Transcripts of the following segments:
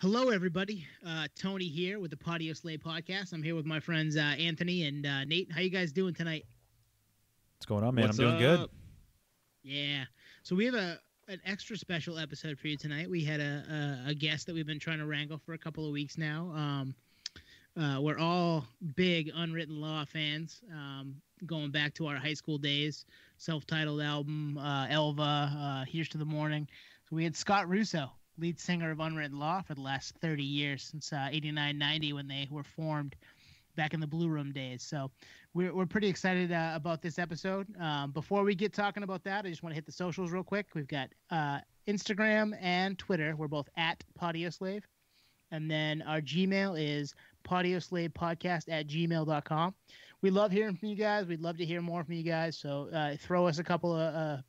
Hello, everybody. Tony here with the Podioslave Podcast. I'm here with my friends Anthony and Nate. How you guys doing tonight? What's going on, man? What's I'm doing good. Yeah. So we have an extra special episode for you tonight. We had a guest that we've been trying to wrangle for a couple of weeks now. We're all big Unwritten Law fans, going back to our high school days. Self-titled album, Elva, Here's to the Morning. So we had Scott Russo, lead singer of Unwritten Law, for the last 30 years, since 89, 90, when they were formed back in the Blue Room days. So we're pretty excited about this episode. Before we get talking about that, I just want to hit the socials real quick. We've got Instagram and Twitter. We're both at Podioslave. And then our Gmail is podioslavepodcast@gmail.com. We love hearing from you guys. We'd love to hear more from you guys. So throw us a couple of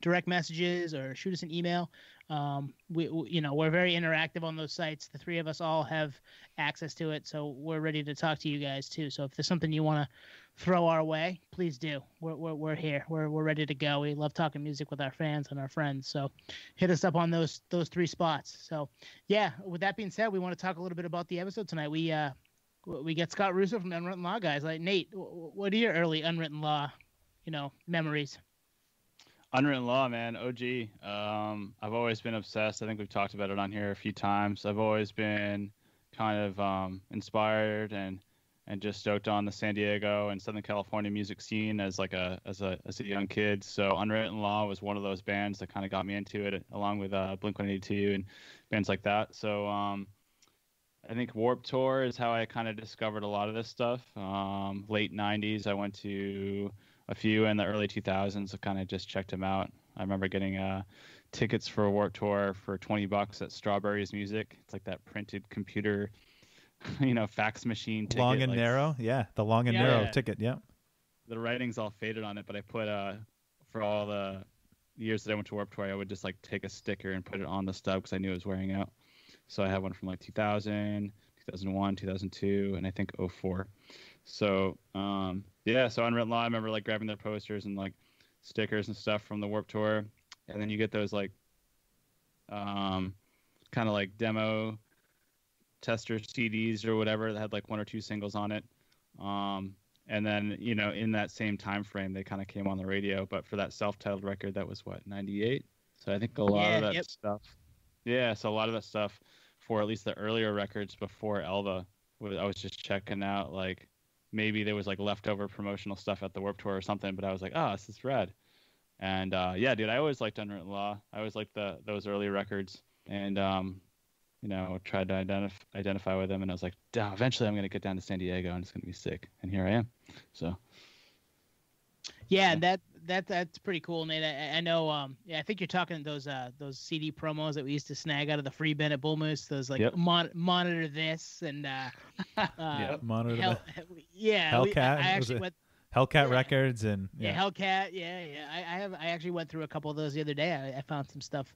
direct messages or shoot us an email. We're very interactive on those sites. The three of us all have access to it, so we're ready to talk to you guys too. So if there's something you want to throw our way, please do. We're here. We're ready to go. We love talking music with our fans and our friends. So hit us up on those three spots. So yeah, with that being said, we want to talk a little bit about the episode tonight. We get Scott Russo from the Unwritten Law guys. Like, Nate, what are your early Unwritten Law, memories? Unwritten Law, man, OG. I've always been obsessed. I think we've talked about it on here a few times. I've always been kind of inspired and just stoked on the San Diego and Southern California music scene as a young kid. So Unwritten Law was one of those bands that kind of got me into it, along with Blink-182 and bands like that. So I think Warped Tour is how I kind of discovered a lot of this stuff. Late 90s, I went to a few in the early 2000s. I kind of just checked them out. I remember getting tickets for a Warped Tour for $20 at Strawberries Music. It's like that printed computer, fax machine ticket. Long and narrow. Yeah, the long and narrow ticket. Yeah. The writing's all faded on it, but I put for all the years that I went to Warped Tour, I would just like take a sticker and put it on the stub because I knew it was wearing out. So I had one from like 2000, 2001, 2002, and I think 2004. So so Unwritten Law, I remember like grabbing their posters and like stickers and stuff from the Warped Tour, and then you get those like kind of like demo tester CDs or whatever that had like one or two singles on it, and then in that same time frame they kind of came on the radio. But for that self-titled record, that was what, 98. So I think a lot of that stuff. Yeah, so a lot of that stuff for at least the earlier records before Elva, I was just checking out like. Maybe there was like leftover promotional stuff at the Warped Tour or something, but I was like, oh, this is rad. And dude, I always liked Unwritten Law. I always liked those early records, and tried to identify with them. And I was like, eventually I'm gonna get down to San Diego and it's gonna be sick. And here I am. So. Yeah, that's pretty cool, Nate. I know. I think you're talking those CD promos that we used to snag out of the free bin at Bull Moose. Those like monitor this and monitor. Hellcat. I actually went. Hellcat Records and Hellcat. I actually went through a couple of those the other day. I found some stuff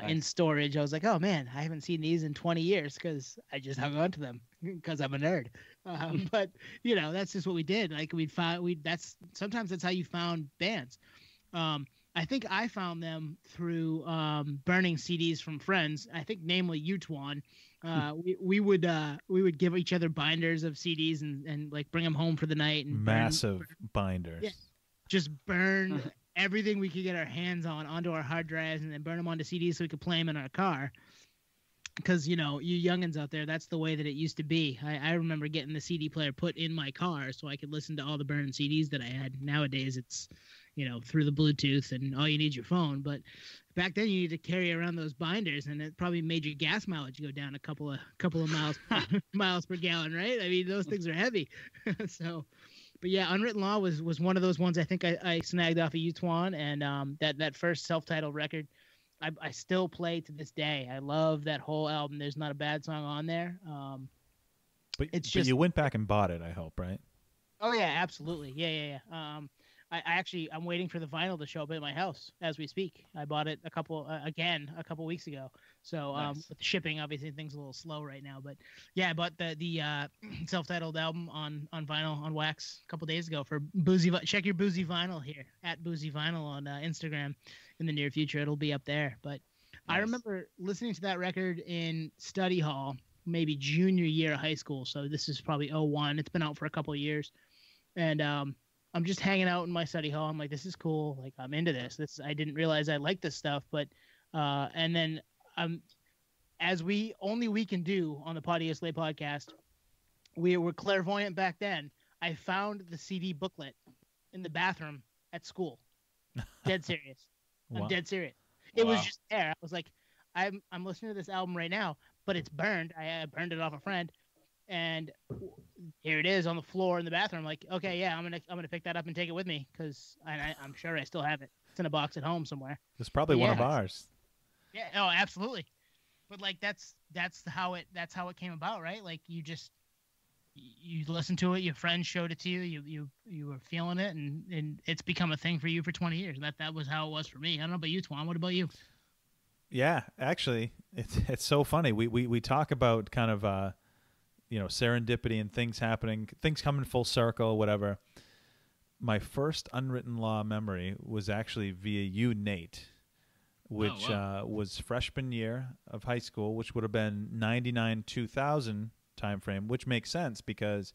in storage. I was like, oh man, I haven't seen these in 20 years because I just hung on to them because I'm a nerd. But that's just what we did. Like sometimes that's how you found bands. I think I found them through burning CDs from friends. I think namely you, Twan. We would give each other binders of CDs and like bring them home for the night and massive binders. Yeah, just burn everything we could get our hands on onto our hard drives and then burn them onto CDs so we could play them in our car. Because, you youngins out there, that's the way that it used to be. I remember getting the CD player put in my car so I could listen to all the burned CDs that I had. Nowadays, it's, through the Bluetooth and all you need is your phone. But back then, you need to carry around those binders, and it probably made your gas mileage go down a couple of miles per gallon, right? I mean, those things are heavy. So, but yeah, Unwritten Law was one of those ones I think I snagged off of you, Twan, and that first self-titled record. I still play to this day. I love that whole album. There's not a bad song on there. But you went back and bought it, I hope, right? Oh yeah, absolutely. Yeah. I'm waiting for the vinyl to show up at my house as we speak. I bought it a couple weeks ago. So nice. With the shipping, obviously things are a little slow right now. But yeah, I bought the self-titled album on vinyl on wax a couple days ago for Boozy. Check your Boozy Vinyl here at Boozy Vinyl on Instagram in the near future. It'll be up there. But I remember listening to that record in study hall, maybe junior year of high school. So this is probably 01. It's been out for a couple of years. And I'm just hanging out in my study hall. I'm like, this is cool. Like, I'm into this. I didn't realize I liked this stuff. But and then as we can do on the Podioslave Podcast, we were clairvoyant back then. I found the CD booklet in the bathroom at school. Dead serious. I'm dead serious. It was just there. I was like, I'm listening to this album right now, but it's burned. I burned it off a friend, and here it is on the floor in the bathroom. I'm like, okay, yeah, I'm gonna pick that up and take it with me because I'm sure I still have it. It's in a box at home somewhere. It's probably one of ours. Yeah. Oh, absolutely. But like that's how it came about, right? Like you listened to it, your friend showed it to you, you were feeling it, and it's become a thing for you for 20 years. That was how it was for me. I don't know about you, Twan. What about you? Yeah, actually, it's so funny. We talk about kind of serendipity and things happening, things coming full circle, whatever. My first Unwritten Law memory was actually via you, Nate, which was freshman year of high school, which would have been 99, 2000 time frame, which makes sense because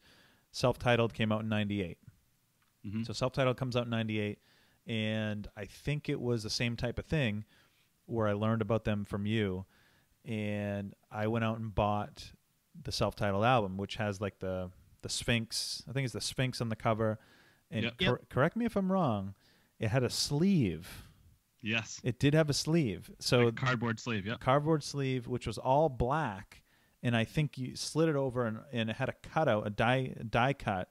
Self-Titled came out in 98. Mm-hmm. So Self-Titled comes out in 98, and I think it was the same type of thing where I learned about them from you, and I went out and bought the Self-Titled album, which has like the Sphinx. I think it's the Sphinx on the cover. And correct me if I'm wrong, it had a sleeve. Yes. It did have a sleeve. So like cardboard sleeve, yeah. Cardboard sleeve, which was all black, and I think you slid it over and it had a cutout, a die cut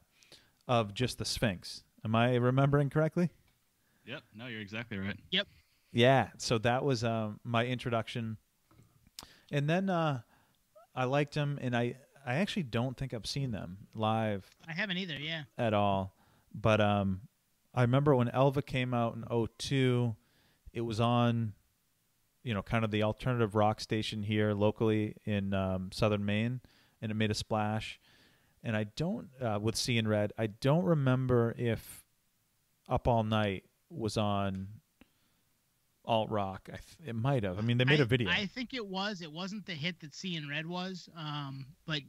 of just the Sphinx. Am I remembering correctly? Yep. No, you're exactly right. Yep. Yeah, so that was my introduction. And then I liked them, and I actually don't think I've seen them live. I haven't either, yeah. At all. But I remember when Elva came out in 2002, it was on, kind of the alternative rock station here locally in southern Maine, and it made a splash. And I don't, with Seeing Red, I don't remember if Up All Night was on alt rock. It might have. I mean, they made a video. I think it was. It wasn't the hit that Seeing Red was, but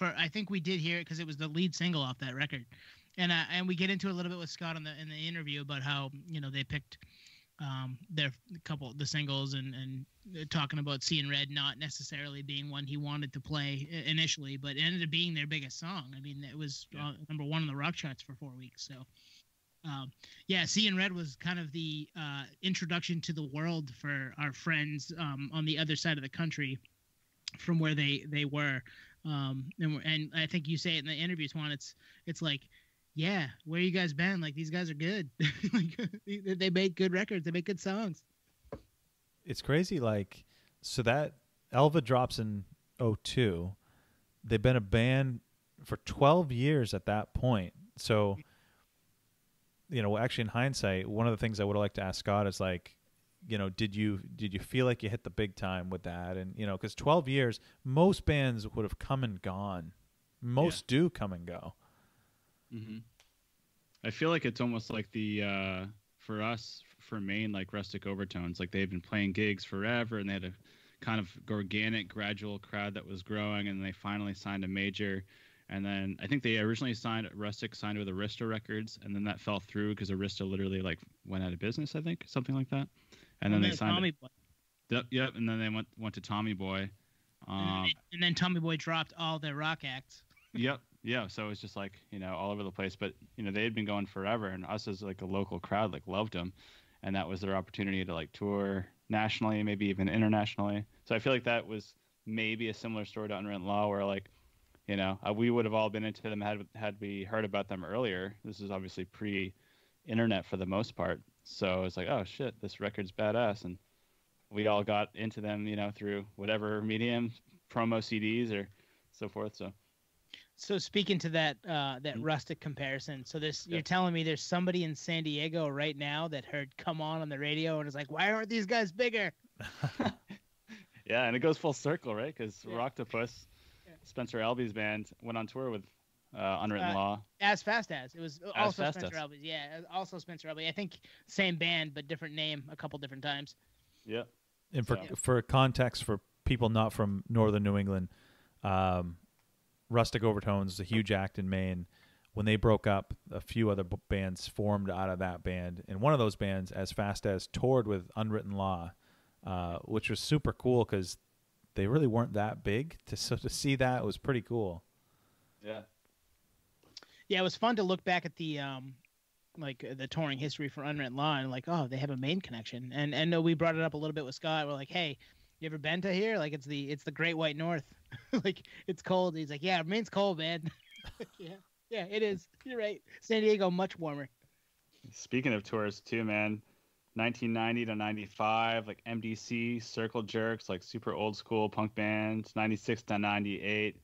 I think we did hear it because it was the lead single off that record. And we get into a little bit with Scott in the interview about how they picked the singles and talking about Seeing Red not necessarily being one he wanted to play initially, but it ended up being their biggest song. I mean, it was number one on the rock charts for 4 weeks. So. Seeing Red was kind of the introduction to the world for our friends on the other side of the country from where they were. And I think you say it in the interviews, Juan, it's like, yeah, where you guys been? Like, these guys are good. They make good records. They make good songs. It's crazy. Like, so that Elva drops in 2002. They've been a band for 12 years at that point. So, actually in hindsight, one of the things I would have liked to ask Scott is like, did you feel like you hit the big time with that? And, because 12 years, most bands would have come and gone. Most do come and go. Mm-hmm. I feel like it's almost like the, for us, for Maine, like Rustic Overtones, like they've been playing gigs forever and they had a kind of organic, gradual crowd that was growing, and they finally signed a major. And then I think they originally Rustic signed with Arista Records, and then that fell through because Arista literally like went out of business, I think, something like that. And then they signed Tommy Boy. Yep, and then they went to Tommy Boy. And then Tommy Boy dropped all their rock acts. Yep, yeah. So it was just like, all over the place. But, they had been going forever, and us as like a local crowd like loved them. And that was their opportunity to like tour nationally, maybe even internationally. So I feel like that was maybe a similar story to Unwritten Law, where like, we would have all been into them had we heard about them earlier. This is obviously pre-internet for the most part. So it's like, oh, shit, this record's badass. And we all got into them, through whatever medium, promo CDs or so forth. So speaking to that Rustic comparison, so you're telling me there's somebody in San Diego right now that heard Come On the radio and is like, why aren't these guys bigger? Yeah, and it goes full circle, right? Because Rocktopus, Spencer Albie's band, went on tour with Unwritten Law. As Fast As. It was also Spencer Albie's. Yeah, also Spencer Albie. I think same band, but different name a couple different times. Yeah. And for context, for people not from northern New England, Rustic Overtones is a huge act in Maine. When they broke up, a few other bands formed out of that band. And one of those bands, As Fast As, toured with Unwritten Law, which was super cool because they really weren't that big. So to see that was pretty cool. Yeah. Yeah, it was fun to look back at the the touring history for Unwritten Law and like, oh, they have a Maine connection. And we brought it up a little bit with Scott. We're like, hey, you ever been to here? Like, it's the Great White North. Like, it's cold. He's like, yeah, Maine's cold, man. Yeah, it is. You're right. San Diego, much warmer. Speaking of tours too, man, 1990 to 95, like MDC, Circle Jerks, like super old school punk bands. 96 to 98.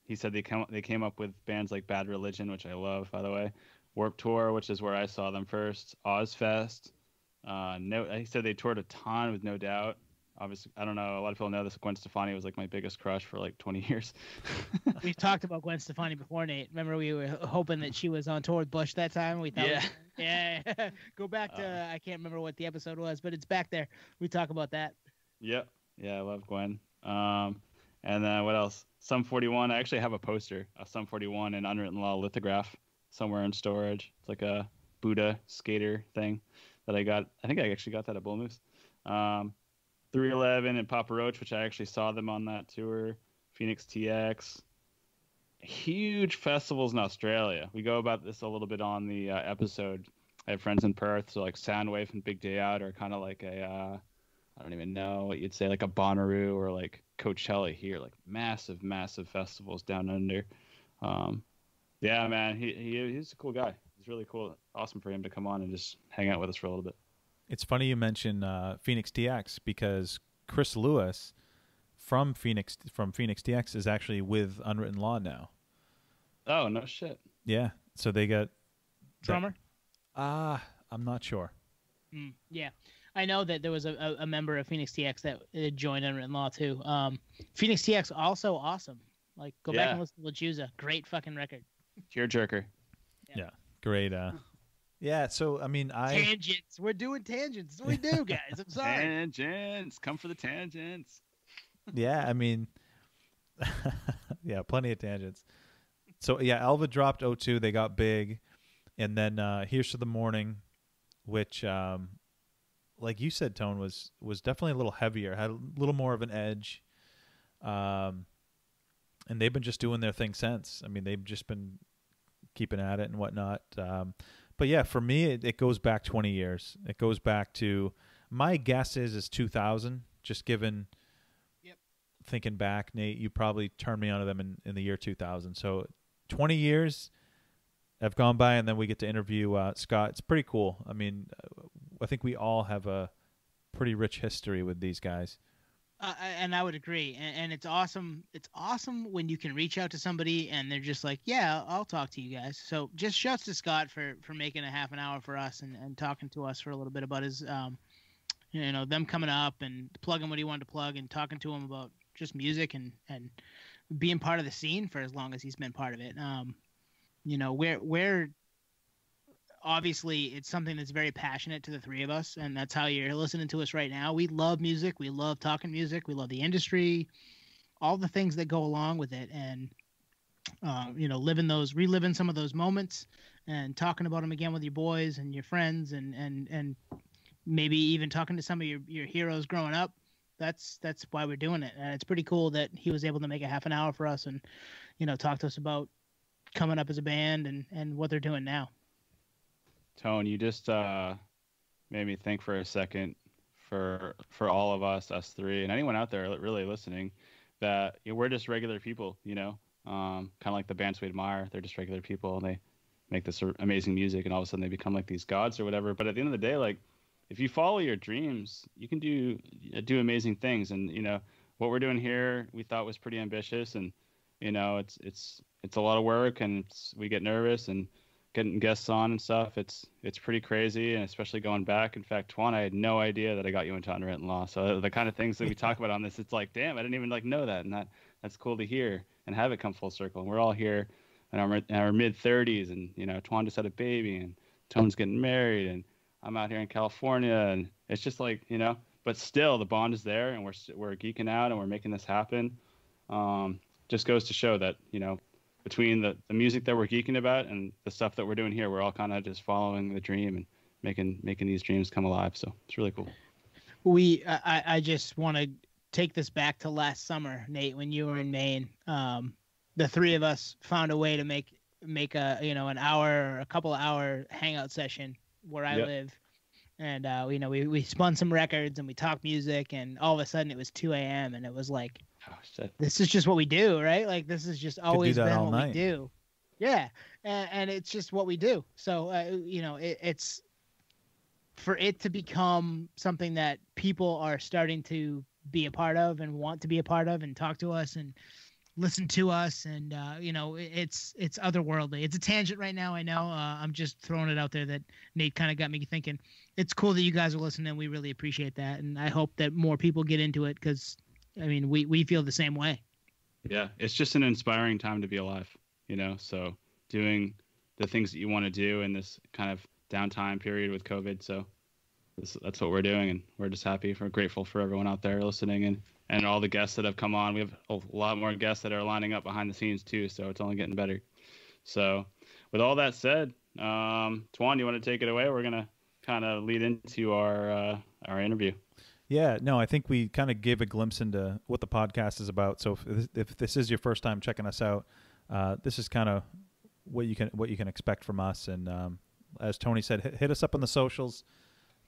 He said they came up with bands like Bad Religion, which I love, by the way. Warped Tour, which is where I saw them first. Ozfest. He said they toured a ton with No Doubt. Obviously, I don't know. A lot of people know this. Gwen Stefani was like my biggest crush for like 20 years. We've talked about Gwen Stefani before, Nate. Remember we were hoping that she was on tour with Bush that time? We thought, yeah. Go back to I can't remember what the episode was, but it's back there. We talk about that. Yep. Yeah, I love Gwen. And then what else? Sum 41. I actually have a poster of Sum 41 and Unwritten Law lithograph somewhere in storage. It's like a Buddha skater thing that I got. I think I actually got that at Bull Moose. 311 and Papa Roach, which I actually saw them on that tour. Phoenix TX. Huge festivals in Australia. We go about this a little bit on the episode. I have friends in Perth, so like Soundwave and Big Day Out are kind of like a, I don't even know what you'd say, like a Bonnaroo or like Coachella here, like massive, massive festivals down under. Yeah, man, he's a cool guy. He's really cool. Awesome for him to come on and just hang out with us for a little bit. It's funny you mention Phoenix TX because Chris Lewis from Phoenix TX is actually with Unwritten Law now. Oh, no shit. Yeah, so they got drummer. I'm not sure. Yeah, I know that there was a member of Phoenix TX that joined Unwritten Law too. Phoenix TX also awesome. Like go back and listen to LaJuza. Great fucking record. Tearjerker. Yeah, great. Yeah, so I mean, tangents. We're doing tangents. That's what we do, guys. I'm sorry. Tangents. Come for the tangents. Yeah, I mean, yeah, plenty of tangents. So yeah, Elva dropped O2. They got big, and then Here's to the Morning, which, like you said, Tone was definitely a little heavier, had a little more of an edge, and they've been just doing their thing since. I mean, they've just been keeping at it and whatnot. But yeah, for me, it goes back 20 years. It goes back to, my guess is 2000, just given, thinking back, Nate, you probably turned me onto them in the year 2000. So 20 years have gone by, and then we get to interview Scott. It's pretty cool. I mean, I think we all have a pretty rich history with these guys. And I would agree. And it's awesome. It's awesome when you can reach out to somebody and they're just like, yeah, I'll talk to you guys. So just shouts to Scott for making a half an hour for us and talking to us for a little bit about his, them coming up and plugging what he wanted to plug and talking to him about just music and being part of the scene for as long as he's been part of it. We're obviously it's something that's very passionate to the three of us, and that's how you're listening to us right now. We love music. We love talking music. We love the industry, all the things that go along with it. And, reliving some of those moments and talking about them again with your boys and your friends and maybe even talking to some of your heroes growing up. That's why we're doing it. And it's pretty cool that he was able to make a half an hour for us and, talk to us about coming up as a band and what they're doing now. Tone, you just made me think for a second for all of us three, and anyone out there really listening, that we're just regular people, kind of like the bands we admire. They're just regular people, and they make this amazing music, and all of a sudden they become like these gods or whatever. But at the end of the day, like, if you follow your dreams, you can do amazing things. And, what we're doing here, we thought was pretty ambitious, and, it's a lot of work, and we get nervous, and getting guests on and stuff, it's pretty crazy, and especially going back. In fact, Twan, I had no idea that I got you into Unwritten Law. So the kind of things that we talk about on this, it's like, damn, I didn't even know that, and that's cool to hear and have it come full circle. And we're all here in our mid 30s, and Twan just had a baby, and Tone's getting married, and I'm out here in California, and it's just like but still the bond is there, and we're geeking out and we're making this happen. Just goes to show that, between the music that we're geeking about and the stuff that we're doing here, we're all kind of just following the dream and making these dreams come alive. So it's really cool. I just want to take this back to last summer, Nate, when you were in Maine. The three of us found a way to make a an hour or a couple hour hangout session where I live, and we spun some records and we talked music, and all of a sudden it was 2 a.m. and it was like, oh, shit. This is just what we do, right? Like this has just always been what we do. Yeah, and it's just what we do. So it's for it to become something that people are starting to be a part of and want to be a part of and talk to us and listen to us, and it's otherworldly. It's a tangent right now, I know. I'm just throwing it out there that Nate kind of got me thinking. It's cool that you guys are listening. We really appreciate that, and I hope that more people get into it, because we feel the same way. Yeah, it's just an inspiring time to be alive, so doing the things that you want to do in this kind of downtime period with COVID. So that's what we're doing, and we're just happy. We're grateful for everyone out there listening, and all the guests that have come on. We have a lot more guests that are lining up behind the scenes too, so it's only getting better. So with all that said, Tuan, you want to take it away? We're gonna kind of lead into our interview. Yeah, no, I think we kind of gave a glimpse into what the podcast is about. So if this is your first time checking us out, this is kind of what you can expect from us. And as Tony said, hit us up on the socials.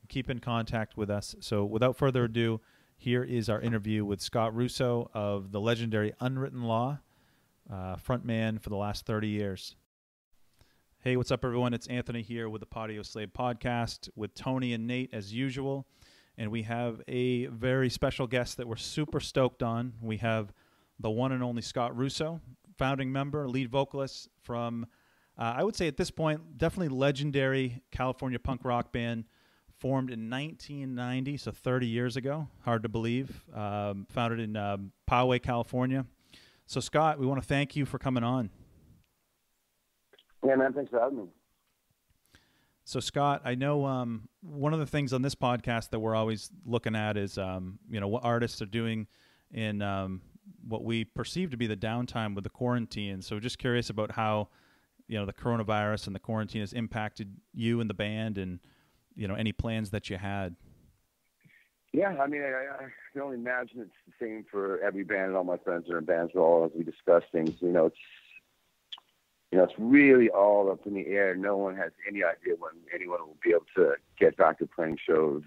Keep in contact with us. So without further ado, here is our interview with Scott Russo of the legendary Unwritten Law, frontman for the last 30 years. Hey, what's up, everyone? It's Anthony here with the Podioslave Podcast with Tony and Nate as usual. And we have a very special guest that we're super stoked on. We have the one and only Scott Russo, founding member, lead vocalist from, I would say at this point, definitely legendary California punk rock band, formed in 1990, so 30 years ago. Hard to believe. Founded in Poway, California. So, Scott, we want to thank you for coming on. Yeah, man, thanks for having me. So, Scott, I know one of the things on this podcast that we're always looking at is, what artists are doing in what we perceive to be the downtime with the quarantine. So just curious about how, the coronavirus and the quarantine has impacted you and the band, and, any plans that you had. Yeah, I can only imagine it's the same for every band, and all my friends are in bands as we discuss things. It's really all up in the air. No one has any idea when anyone will be able to get back to playing shows.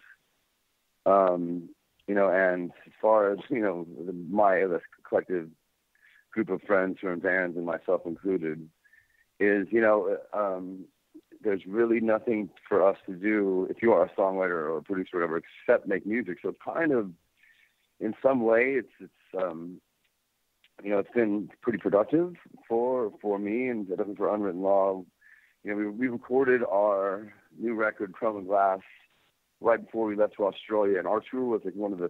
And as far as, the collective group of friends who are in bands, and myself included, is, there's really nothing for us to do if you are a songwriter or a producer or whatever, except make music. So it's kind of, in some way, it's been pretty productive for me, and definitely for Unwritten Law. We recorded our new record, Chrome and Glass, right before we left to Australia, and our tour was one of the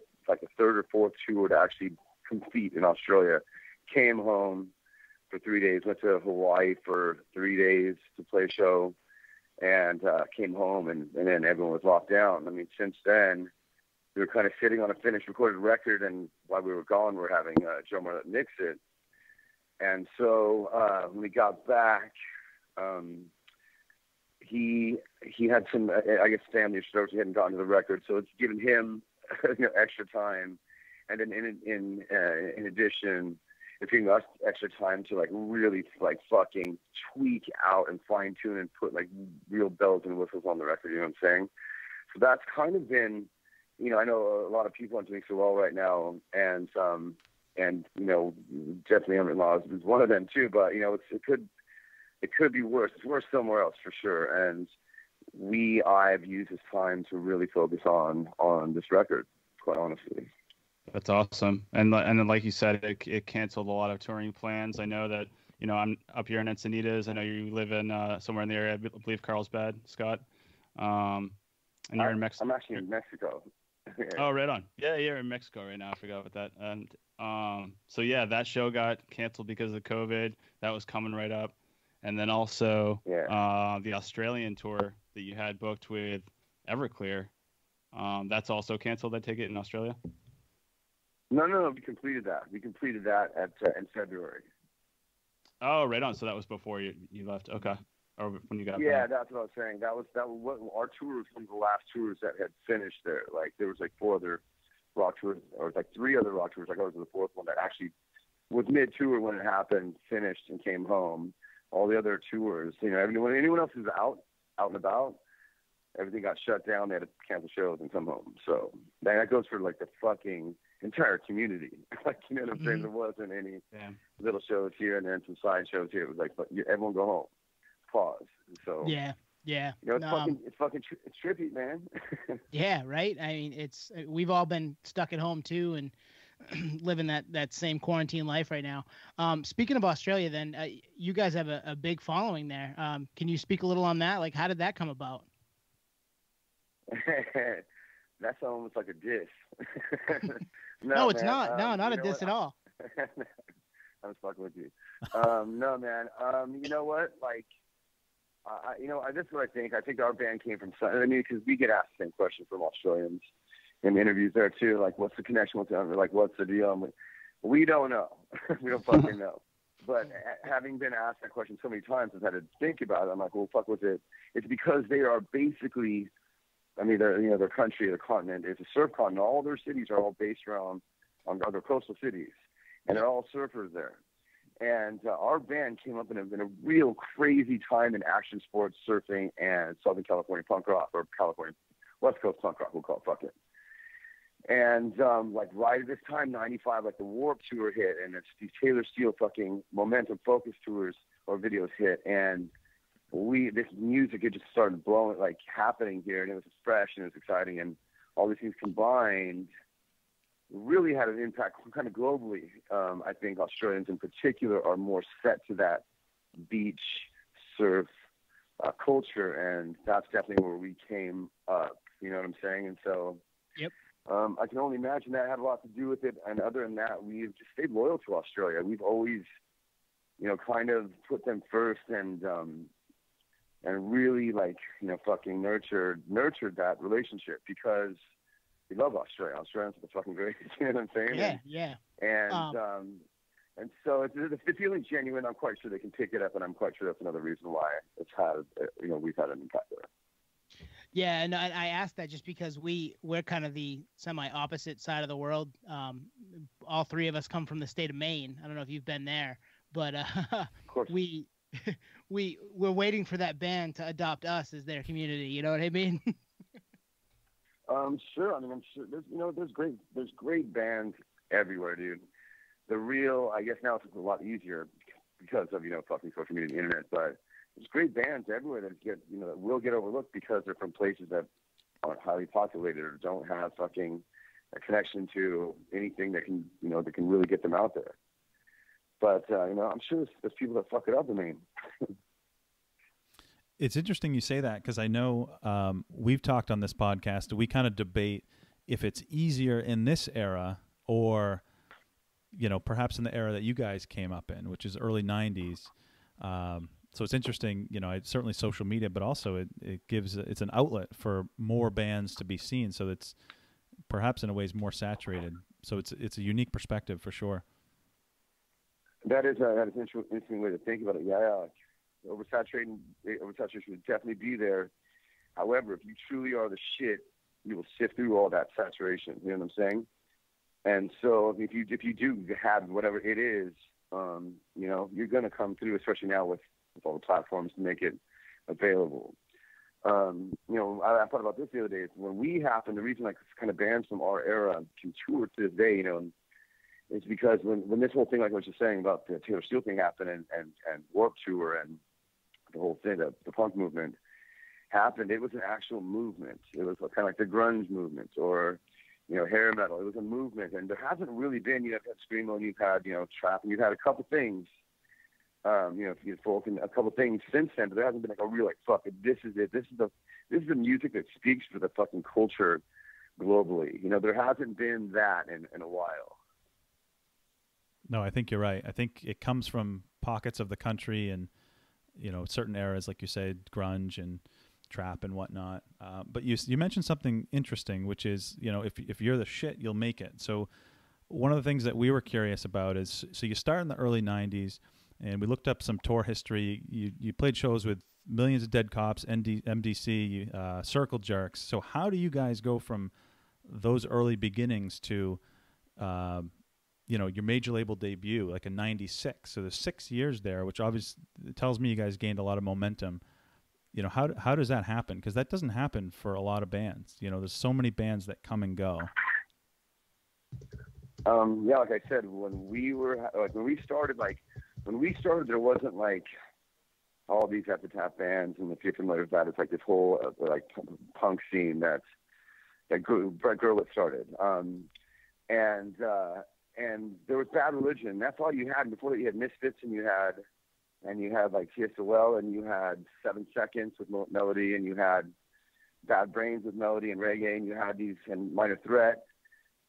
third or fourth tour to actually compete in Australia. Came home for 3 days, went to Hawaii for 3 days to play a show, and came home, and then everyone was locked down. Since then, we were kind of sitting on a finished recorded record, and while we were gone, we were having Joe Marlett mix it. And so when we got back, he had some, family strokes. He hadn't gotten to the record, so it's given him extra time. And then in addition, it's giving us extra time to really fucking tweak out and fine tune and put real bells and whistles on the record. You know what I'm saying? So that's kind of been. I know a lot of people aren't doing so well right now, and definitely Unwritten Law is one of them too. But it could be worse. It's worse somewhere else for sure. And I've used this time to really focus on this record, quite honestly. That's awesome. And then, like you said, it canceled a lot of touring plans. I know that I'm up here in Encinitas. I know you live in somewhere in the area. I believe Carlsbad, Scott. And you're in Mexico. I'm actually in Mexico. Oh, right on. Yeah, you're in Mexico right now. I forgot about that. And so yeah, that show got canceled because of COVID. That was coming right up. And then also the Australian tour that you had booked with Everclear. That's also canceled, I take it, in Australia? No. We completed that. We completed that in February. Oh, right on. So that was before you left. Okay. Or when you got Yeah, back. that's what I was saying. That was what our tour was one of the last tours that had finished there. Like there was like 4 other rock tours, or like 3 other rock tours. Like I was the 4th one that actually was mid-tour when it happened, finished, and came home. All the other tours, anyone else who's out and about, everything got shut down. They had to cancel shows and come home. So that goes for like the fucking entire community. Like, you know what I'm saying? There wasn't any little shows here and then some side shows here. It was like, everyone go home, pause. So yeah. It's trippy, man. Yeah, right. I mean, we've all been stuck at home too, and living that same quarantine life right now. Speaking of Australia, then you guys have a big following there. Can you speak a little on that? Like, how did that come about? That's almost like a diss. No, it's man. not. No, not a diss at all. I'm just fucking with you. No, man. You know what? Like, this is what I think. I think our band came from. I mean, because we get asked the same question from Australians in interviews there too. Like, what's the connection with them? Like, what's the deal? We don't know. We don't fucking know. But having been asked that question so many times, I've had to think about it. I'm like, well, fuck with it. It's because they are basically. I mean, their country, their continent, it's a surf continent. All their cities are all based around on other coastal cities, and they're all surfers there. And our band came up in a real crazy time in action sports, surfing, and Southern California punk rock, or California West Coast punk rock, we'll call it, fuck it. And like right at this time, 95, like the Warped Tour hit, and it's these Taylor Steele fucking Momentum Focus tours or videos hit, and this music, it just started blowing, like happening here, and it was fresh and it was exciting, and all these things combined really had an impact kind of globally. I think Australians in particular are more set to that beach surf culture, and that's definitely where we came up. You know what I'm saying? And so, yep. I can only imagine that had a lot to do with it. And other than that, we've just stayed loyal to Australia. We've always, kind of put them first, and really, like, fucking nurtured that relationship, because we love Australia. Australians are the fucking great. You know what I'm saying? Yeah. And so if the feeling's genuine, I'm quite sure they can pick it up, and I'm quite sure that's another reason why it's had, we've had an impact there. Yeah, and I asked that just because we're kind of the semi-opposite side of the world. All 3 of us come from the state of Maine. I don't know if you've been there, but of course. we're waiting for that band to adopt us as their community. You know what I mean? Sure. I mean, I'm sure there's great bands everywhere, dude. The real, I guess now it's a lot easier because of, fucking social media and the internet, but there's great bands everywhere that that will get overlooked because they're from places that aren't highly populated or don't have fucking a connection to anything that can, that can really get them out there. But, I'm sure there's people that fuck it up. I mean, it's interesting you say that, because I know we've talked on this podcast. We kind of debate if it's easier in this era or, perhaps in the era that you guys came up in, which is early 90s. So it's interesting, it's certainly social media, but also it's an outlet for more bands to be seen. So it's perhaps in a ways more saturated. So it's a unique perspective for sure. That is an interesting way to think about it. Yeah. Oversaturation would definitely be there. However, if you truly are the shit, you will sift through all that saturation. You know what I'm saying? And so if you do have whatever it is, you're going to come through, especially now with all the platforms to make it available. I thought about this the other day. When we happened, the reason like kind of bands from our era can tour to this day, is because when this whole thing, like I was just saying about the Taylor Steele thing happened and Warped Tour and the whole thing, the punk movement happened, it was an actual movement. It was kind of like the grunge movement or, hair metal. It was a movement. And there hasn't really been, you've had screamo, you've had, trap, and you've had a couple things, folk and a couple things since then, but there hasn't been like a real, like, fuck it, this is it. This is the music that speaks for the fucking culture globally. There hasn't been that in a while. No, I think you're right. I think it comes from pockets of the country and, certain eras, like you said, grunge and trap and whatnot. But you mentioned something interesting, which is, you know, if you're the shit, you'll make it. So one of the things that we were curious about is, so you start in the early 90s, and we looked up some tour history. You played shows with Millions of Dead Cops, MDC, Circle Jerks. So how do you guys go from those early beginnings to, you know, your major label debut, like in '96? So there's 6 years there, which obviously tells me you guys gained a lot of momentum. You know, how does that happen? Because that doesn't happen for a lot of bands. You know, there's so many bands that come and go. Yeah, like I said, when we started, there wasn't like all these at the tap bands, and if you're familiar with that, it's like this whole like punk scene that Brett Gurlitt started. And there was Bad Religion. That's all you had. Before that, you had Misfits, and you had like TSOL, and you had 7 Seconds with Melody, and you had Bad Brains with Melody and reggae, and you had these and Minor Threat.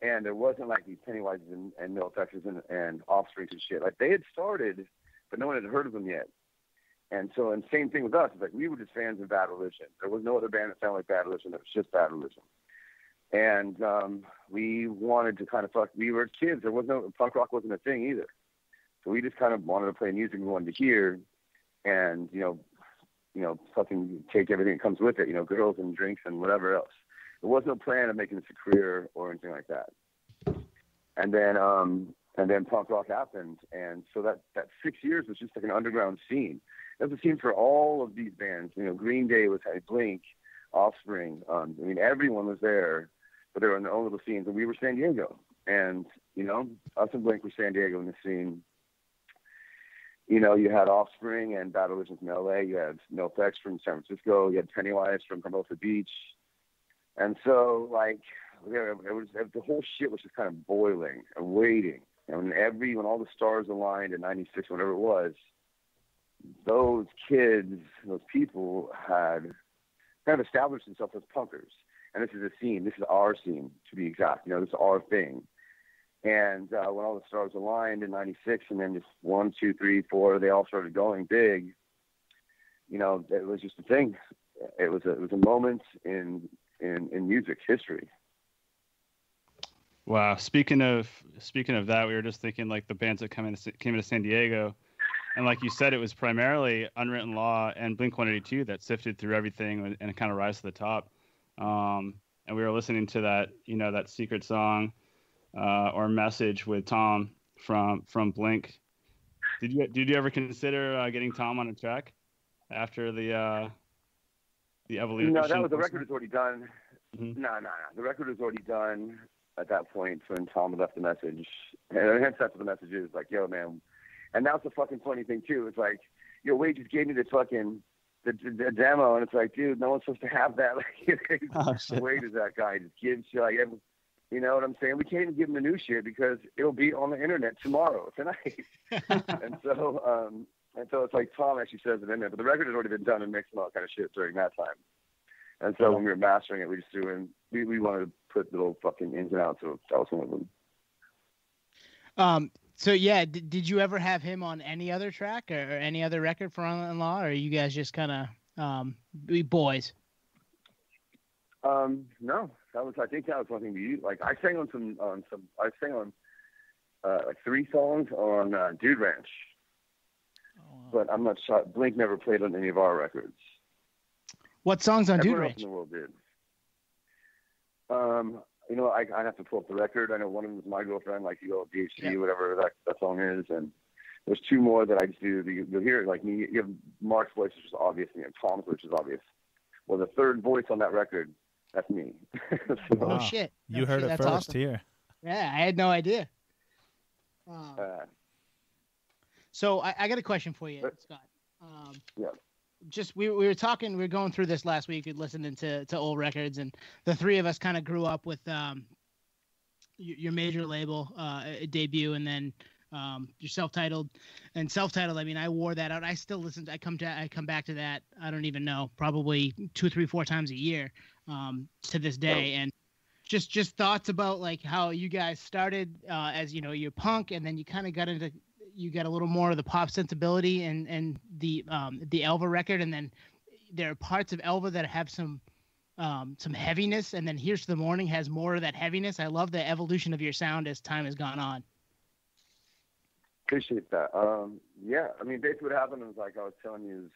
And there wasn't like these Pennywises and Mill Texas and Offspring and shit. Like they had started, but no one had heard of them yet. And same thing with us. It's like we were just fans of Bad Religion. There was no other band that sounded like Bad Religion. It was just Bad Religion. And we wanted to kind of we were kids. There was no punk rock wasn't a thing either. So we just kind of wanted to play music we wanted to hear, and you know, fucking take everything that comes with it. You know, girls and drinks and whatever else. There was no plan of making this a career or anything like that. And then punk rock happened, and so that 6 years was just like an underground scene. That was a scene for all of these bands. You know, Green Day was had Blink, Offspring. I mean, everyone was there, but they were in their own little scenes, and we were San Diego. And you know, us and Blink were San Diego in the scene. You know, you had Offspring and Bad Religion from LA. You had NoFX from San Francisco. You had Pennywise from Hermosa Beach. And so, like, the whole shit was just kind of boiling and waiting. And when all the stars aligned in '96, whatever it was, those kids, those people had kind of established themselves as punkers. And this is a scene. This is our scene, to be exact. You know, this is our thing. And when all the stars aligned in '96, and then just 1, 2, 3, 4, they all started going big. You know, it was just a thing. It was a moment in music history. Wow. Speaking of that, we were just thinking like the bands that came into San Diego, and like you said, it was primarily Unwritten Law and Blink-182 that sifted through everything and kind of rise to the top. And we were listening to that, you know, that secret song or Message with Tom from Blink. Did you ever consider getting Tom on a track after the evolution? No, the record was already done. Mm-hmm. No. The record was already done at that point when Tom had left the message. And hence that's what the message is. Like, yo, man. And that's the fucking funny thing, too. It's like, yo, Wade just gave me this fucking the demo, and it's like, dude, no one's supposed to have that. Like, Wade is that guy. Just gives you, like, you know what I'm saying? We can't even give him the new shit because it'll be on the internet tonight. And so it's like Tom actually says it in there, but the record had already been done and mixed and all kind of shit during that time. And so when we were mastering it, we just threw in, we wanted to put little fucking ins and outs, so that was one of them. So yeah, did you ever have him on any other track or any other record for Unwritten Law, or are you guys just kind of boys? No, I think that was one thing we used. Like I sang on like 3 songs on Dude Ranch. But I'm not sure. Blink never played on any of our records. What songs on Dude Ranch? Everyone else in the world did. You know, I'd have to pull up the record. I know one of them was My Girlfriend, like you go DHC, whatever that song is. And there's 2 more that I just do. You'll hear it, like me. You have Mark's voice, which is obvious, and you have Tom's, which is obvious. Well, the 3rd voice on that record, that's me. So, oh, shit. You heard it first awesome. Here. Yeah, I had no idea. So I got a question for you, Scott. Yeah. Just we were talking, we were going through this last week, listening to old records, and the 3 of us kind of grew up with your major label debut, and then your self-titled. And self-titled, I mean, I wore that out. I still listen. I come back to that. I don't even know, probably 2, 3, 4 times a year to this day. And just thoughts about like how you guys started as, you know, you're punk, and then you kind of got into. You got a little more of the pop sensibility and the Elva record, and then there are parts of Elva that have some heaviness, and then Here's to the Morning has more of that heaviness. I love the evolution of your sound as time has gone on. Appreciate that. Yeah, I mean, basically what happened was, like I was telling you, is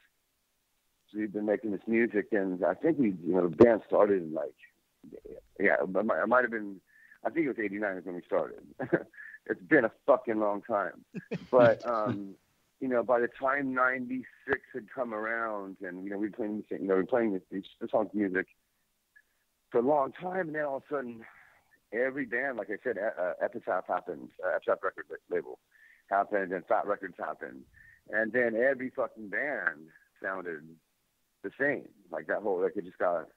we've been making this music, and I think the band started in it might have been, I think it was 89 is when we started. It's been a fucking long time. But, by the time 96 had come around, and, we were playing this song's music for a long time, and then all of a sudden, every band, like I said, Epitaph happened, Epitaph record label happened, and Fat Records happened, and then every fucking band sounded the same. Like it just got,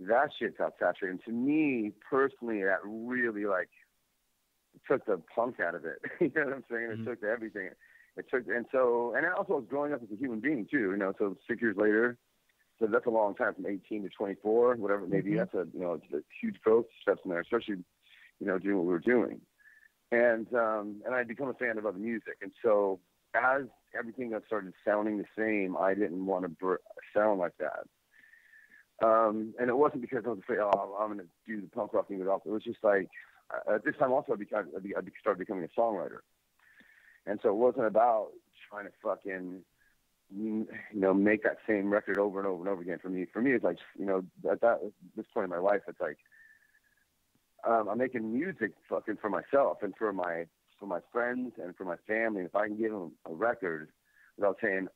that shit got saturated. And to me personally, that really took the punk out of it. You know what I'm saying? It took everything. And also I was growing up as a human being too. So 6 years later, so that's a long time, from 18 to 24, whatever it may be. That's it's a huge growth steps in there, especially doing what we were doing. And I'd become a fan of other music. And so as everything got started sounding the same, I didn't want to sound like that. And it wasn't because I was afraid, I'm going to do the punk rock thing. It was just like, at this time also, I started becoming a songwriter. And so it wasn't about trying to fucking, make that same record over and over and over again. For me, it's like, at this point in my life, it's like, I'm making music fucking for myself and for my friends and for my family. If I can give them a record without saying,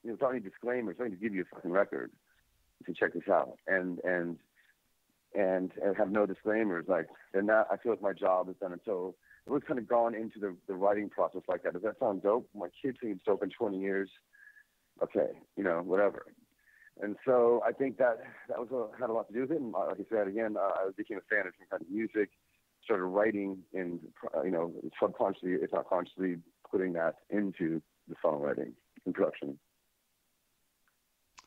without any disclaimers, I need to give you a fucking record to check this out, and have no disclaimers, then that, I feel like my job is done. And so it was kind of gone into the writing process like that. Does that sound dope? My kids think it's dope in 20 years. Okay, whatever. And so I think that had a lot to do with it. And like I said, again, I became a fan of some kind of music, started writing, and subconsciously, if not consciously, putting that into the songwriting and production.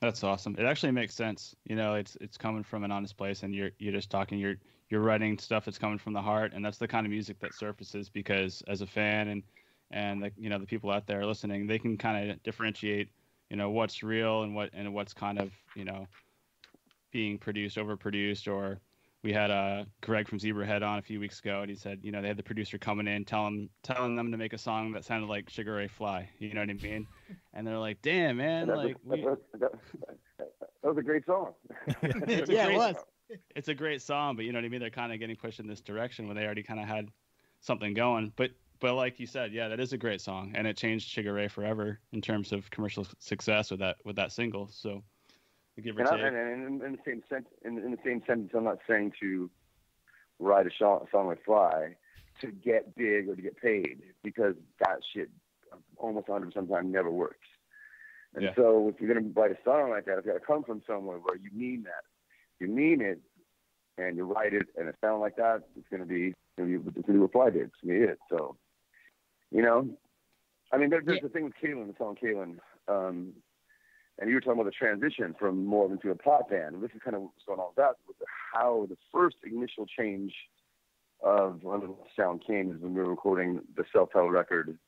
That's awesome. It actually makes sense. It's coming from an honest place, and you're just talking. You're writing stuff that's coming from the heart, and that's the kind of music that surfaces. Because as a fan and the people out there listening, they can kind of differentiate, what's real and what's kind of being produced, overproduced. Or we had Greg from Zebrahead on a few weeks ago, and he said, they had the producer coming in, telling them to make a song that sounded like Sugar Ray Fly. You know what I mean? And they're like, "Damn, man!" That was a great song. It was. It's a great song, but you know what I mean? They're kind of getting pushed in this direction when they already kind of had something going. But like you said, yeah, that is a great song, and it changed Sugar Ray forever in terms of commercial success with that single. So, give or take. And in the same sentence, I'm not saying to write a song like Fly to get big or to get paid, because that shit almost 100% of the time never works. And so if you're going to write a song like that, it's got to come from somewhere where you mean that. You mean it, and you write it, and it sounds like that, it's going to be what Fly did. It's going to be it. So, I mean, there's the thing with Kaylin, the song Kaylin, and you were talking about the transition from more into a pop band. And this is kind of what's going on with that, with how the first initial change of sound came is when we were recording the self-titled record.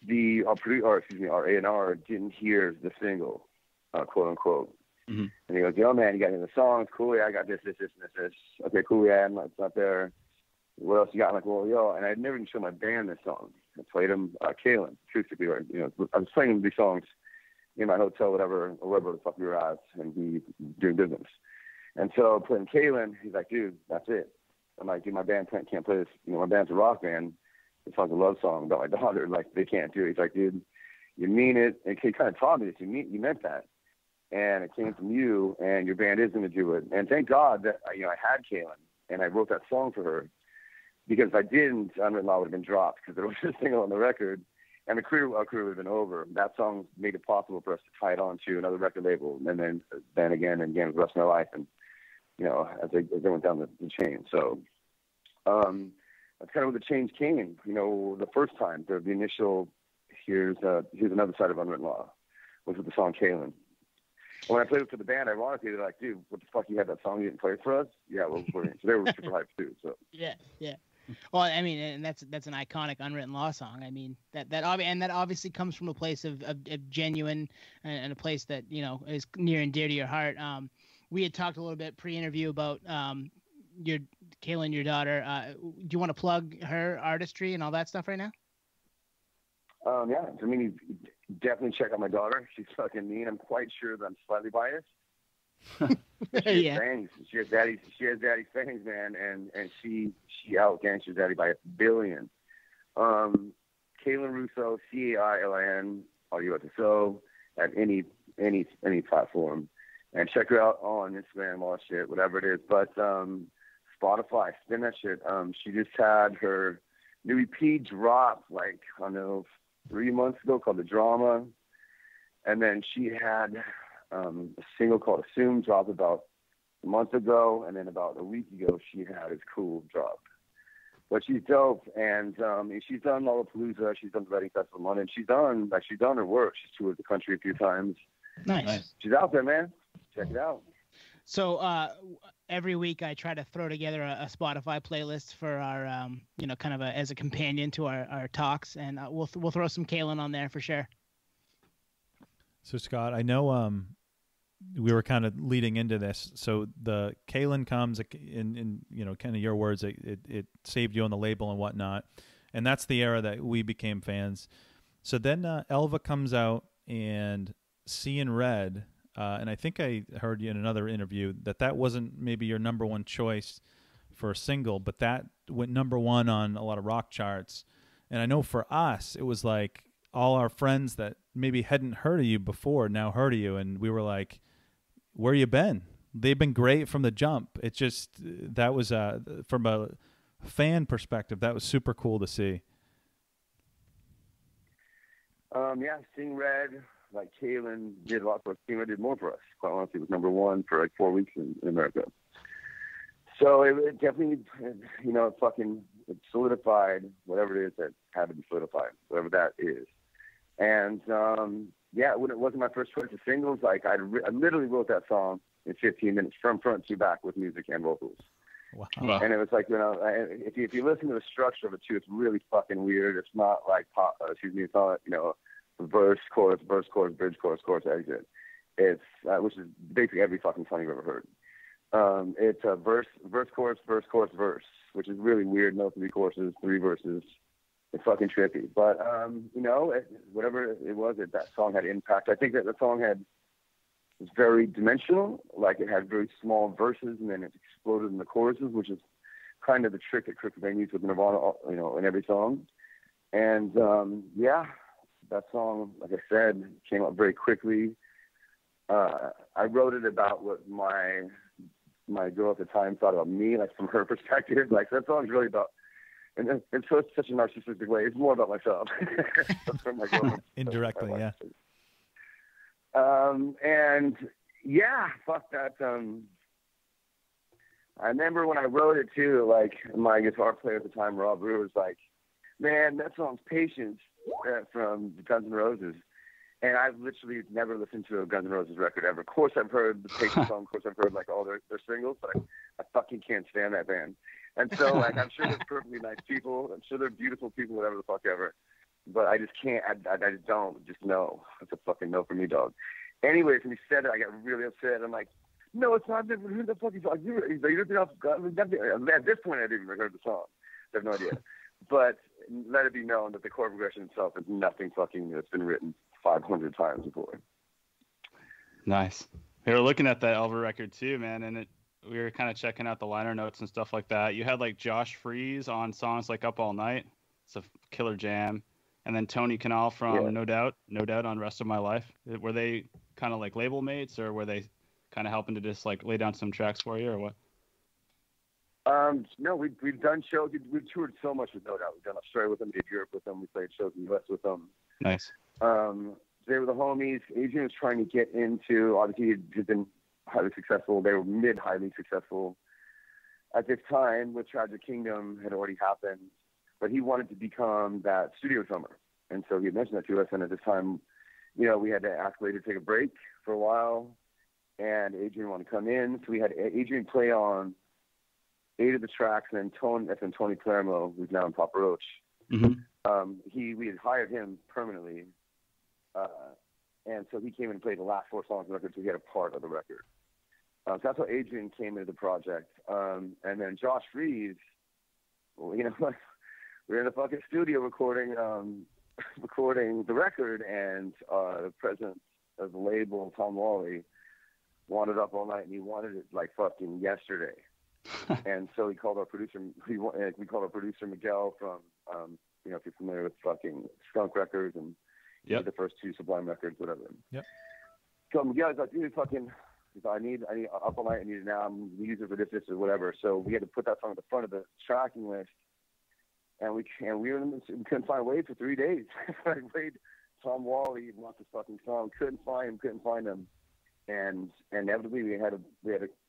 Our A&R didn't hear the single, quote unquote. Mm-hmm. And he goes, "Yo, man, you got any of the songs? Cool, yeah, I got this. Okay, cool, yeah, it's not there. What else you got?" I'm like, "Well, yo," and I'd never even shown my band this song. I played him, Kaylin, acoustically, or, I was playing him these songs in my hotel, whatever, or wherever the fuck we were at, and he doing business. And so playing Kaylin, he's like, "Dude, that's it." I'm like, "Dude, my band can't play this. My band's a rock band. This song's a love song about my daughter. Like, they can't do it." He's like, "Dude, you mean it." And he kind of taught me this. You meant that. And it came from you, and your band is going to do it. And thank God that, I had Kaylin, and I wrote that song for her. Because if I didn't, Unwritten Law would have been dropped, because there was a single on the record, and our career would have been over. That song made it possible for us to tie it on to another record label, and then again and again for the rest of my life, and as they went down the chain. So that's kind of where the change came. The first time, the initial here's another side of Unwritten Law was with the song Kaylin. When I played it for the band, ironically, they're like, "Dude, what the fuck, you had that song, you didn't play it for us?" Yeah, well, so they were super hyped too. So yeah. Well, I mean, and that's an iconic Unwritten Law song. I mean, that obviously comes from a place of genuine and a place that, you know, is near and dear to your heart. We had talked a little bit pre-interview about your Kaylin, your daughter. Do you want to plug her artistry and all that stuff right now? Yeah, I mean, you definitely check out my daughter. She's fucking mean. I'm quite sure that I'm slightly biased. She has fangs. She has daddy's fangs, man, and she out gangsters daddy by 1 billion. Kaylin Russo, Cailin, RUSSO, at any platform, and check her out on Instagram, all that shit, whatever it is. But Spotify, spin that shit. She just had her new EP drop, like, I don't know, 3 months ago, called The Drama, and then she had a single called Assume drop about a month ago, and then about a week ago she had It's Cool drop. But she's dope, and she's done Lollapalooza, she's done the Reading Festival in London, she's done her work. She's toured the country a few times. Nice. She's out there, man. Check it out. So every week I try to throw together a Spotify playlist for our, you know, kind of as a companion to our talks, and we'll throw some Kaylin on there for sure. So Scott, I know we were kind of leading into this. So the Kaylin comes in you know, kind of your words, it saved you on the label and whatnot, and that's the era that we became fans. So then Elva comes out and Seeing Red. And I think I heard you in another interview that wasn't maybe your number one choice for a single, but that went number one on a lot of rock charts. And I know for us, it was like all our friends that maybe hadn't heard of you before now heard of you. And we were like, where you been? They've been great from the jump. It's just, that was from a fan perspective, that was super cool to see. Yeah, Seeing Red, like Kaylin did a lot for us. Kaylin did more for us. Quite honestly, it was number one for like 4 weeks in America. So it definitely, you know, it solidified whatever it is that had to be solidified, whatever that is. And yeah, when it wasn't my first choice of singles, like I literally wrote that song in 15 minutes from front to back with music and vocals. Wow. And it was like, you know, if you listen to the structure of it too, it's really fucking weird. It's not like pop. It's not, you know, verse, chorus, bridge, chorus, exit. It's which is basically every fucking song you've ever heard. It's a verse, chorus, verse, which is really weird. No 3 choruses, 3 verses. It's fucking trippy. But you know, whatever it was, that song had impact. I think that the song was very dimensional. Like it had very small verses, and then it exploded in the choruses, which is kind of the trick that Kurt Cobain used with Nirvana, you know, in every song. And yeah. That song, like I said, came up very quickly. I wrote it about what my girl at the time thought about me, like from her perspective. Like that song's really about, and so it's such a narcissistic way. It's more about myself. From my girlfriend. Indirectly, yeah. And yeah, fuck that. I remember when I wrote it too. Like my guitar player at the time, Rob Brewer, was like, "Man, that song's Patience." From Guns N' Roses, and I've literally never listened to a Guns N' Roses record ever. Of course, I've heard the Patience song. Of course, I've heard like all their singles, but I fucking can't stand that band. And so, like, I'm sure they're perfectly nice people. I'm sure they're beautiful people, whatever the fuck ever. But I just can't. I just don't. Just no. It's a fucking no for me, dog. Anyways, when he said it, I got really upset. I'm like, no, it's not. Who the fuck is like? You ripped it off. At this point, I didn't even heard the song. I have no idea. But let it be known that the chord progression itself is nothing fucking that's been written 500 times before. Nice. We were looking at that Elva record too, man, and we were kind of checking out the liner notes and stuff like that. You had like Josh Freese on songs like Up All Night. It's a killer jam. And then Tony Kanal from No Doubt on Rest of My Life. Were they kind of like label mates, or were they kind of helping to just like lay down some tracks for you, or what? No, we've done shows. We've toured so much with No Doubt. We've done Australia with them, did Europe with them. We played shows in the US with them. Nice. They were the homies. Adrian was trying to get into, obviously he'd been highly successful. They were highly successful at this time with Tragic Kingdom had already happened, but he wanted to become that studio drummer. And so he had mentioned that to us. And at this time, you know, we had to ask Lady to take a break for a while, and Adrian wanted to come in. So we had Adrian play on 8 of the tracks, and then Tony Palermo, who's now in Papa Roach. We had hired him permanently, and so he came in and played the last 4 songs of the record, so he had a part of the record. So that's how Adrian came into the project. And then Josh Freeze, well, you know, we're in the fucking studio recording the record, and the president of the label, Tom Wally, wanted up all night, and he wanted it like fucking yesterday. And so he called our producer. We called our producer Miguel from, you know, if you're familiar with fucking Skunk Records and the first 2 Sublime records, whatever. Yep. So Miguel's like, dude, I need up all night. I need it now. I'm using it for this or whatever. So we had to put that song at the front of the tracking list, and we couldn't find Wade for 3 days. Wade, Tom Wally wants this fucking song. Couldn't find him. And inevitably we had to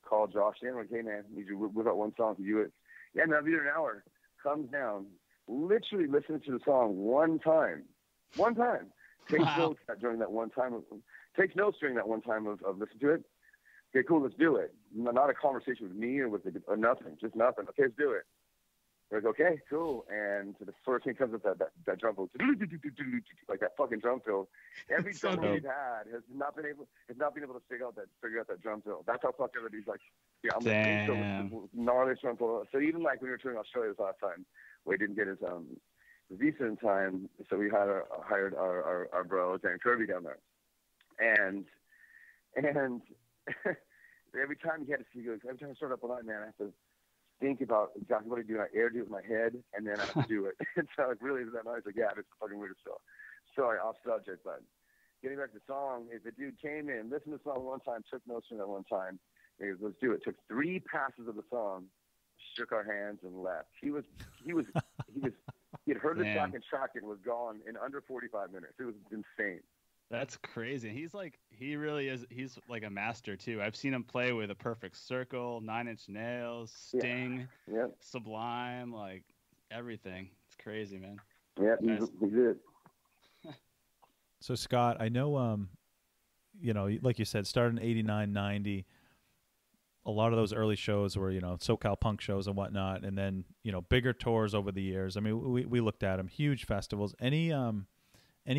call Josh in, like, hey man, we've got one song to do it. Yeah, man, I'll be there in an hour. Comes down, literally listens to the song one time. Takes notes during that one time of listening to it. Okay, cool, let's do it. Not a conversation with me or with nothing, just nothing. Okay, let's do it. We're like, okay, cool. And so the first thing comes up, that drum fill, like that fucking drum fill. Every drum we've had has not been able to figure out that drum fill. That's how fucking everybody's like, yeah, I'm like, gnarly drum fill. So even like when we were touring Australia this last time, we didn't get his visa in time, so we hired our bro Dan Kirby down there, and every time every time I start up a line, man, I have to think about exactly what I do. I do it with my head, and then I have to do it. And so like, really, that night, like, yeah, it's the fucking weirdest stuff. Sorry, off subject, but getting back to the song, if the dude came in, listened to the song one time, took notes from that one time, he goes, let's do it. Took 3 passes of the song, shook our hands, and left. He had heard the track and tracked it and was gone in under 45 minutes. It was insane. That's crazy. He really is. He's like a master too. I've seen him play with A Perfect Circle, 9 Inch Nails, Sting, Sublime, like everything. It's crazy, man. Yeah, he did. So Scott, I know, you know, like you said, started in 89, 90. A lot of those early shows were, you know, SoCal punk shows and whatnot, and then, you know, bigger tours over the years. I mean, we looked at them, huge festivals. Any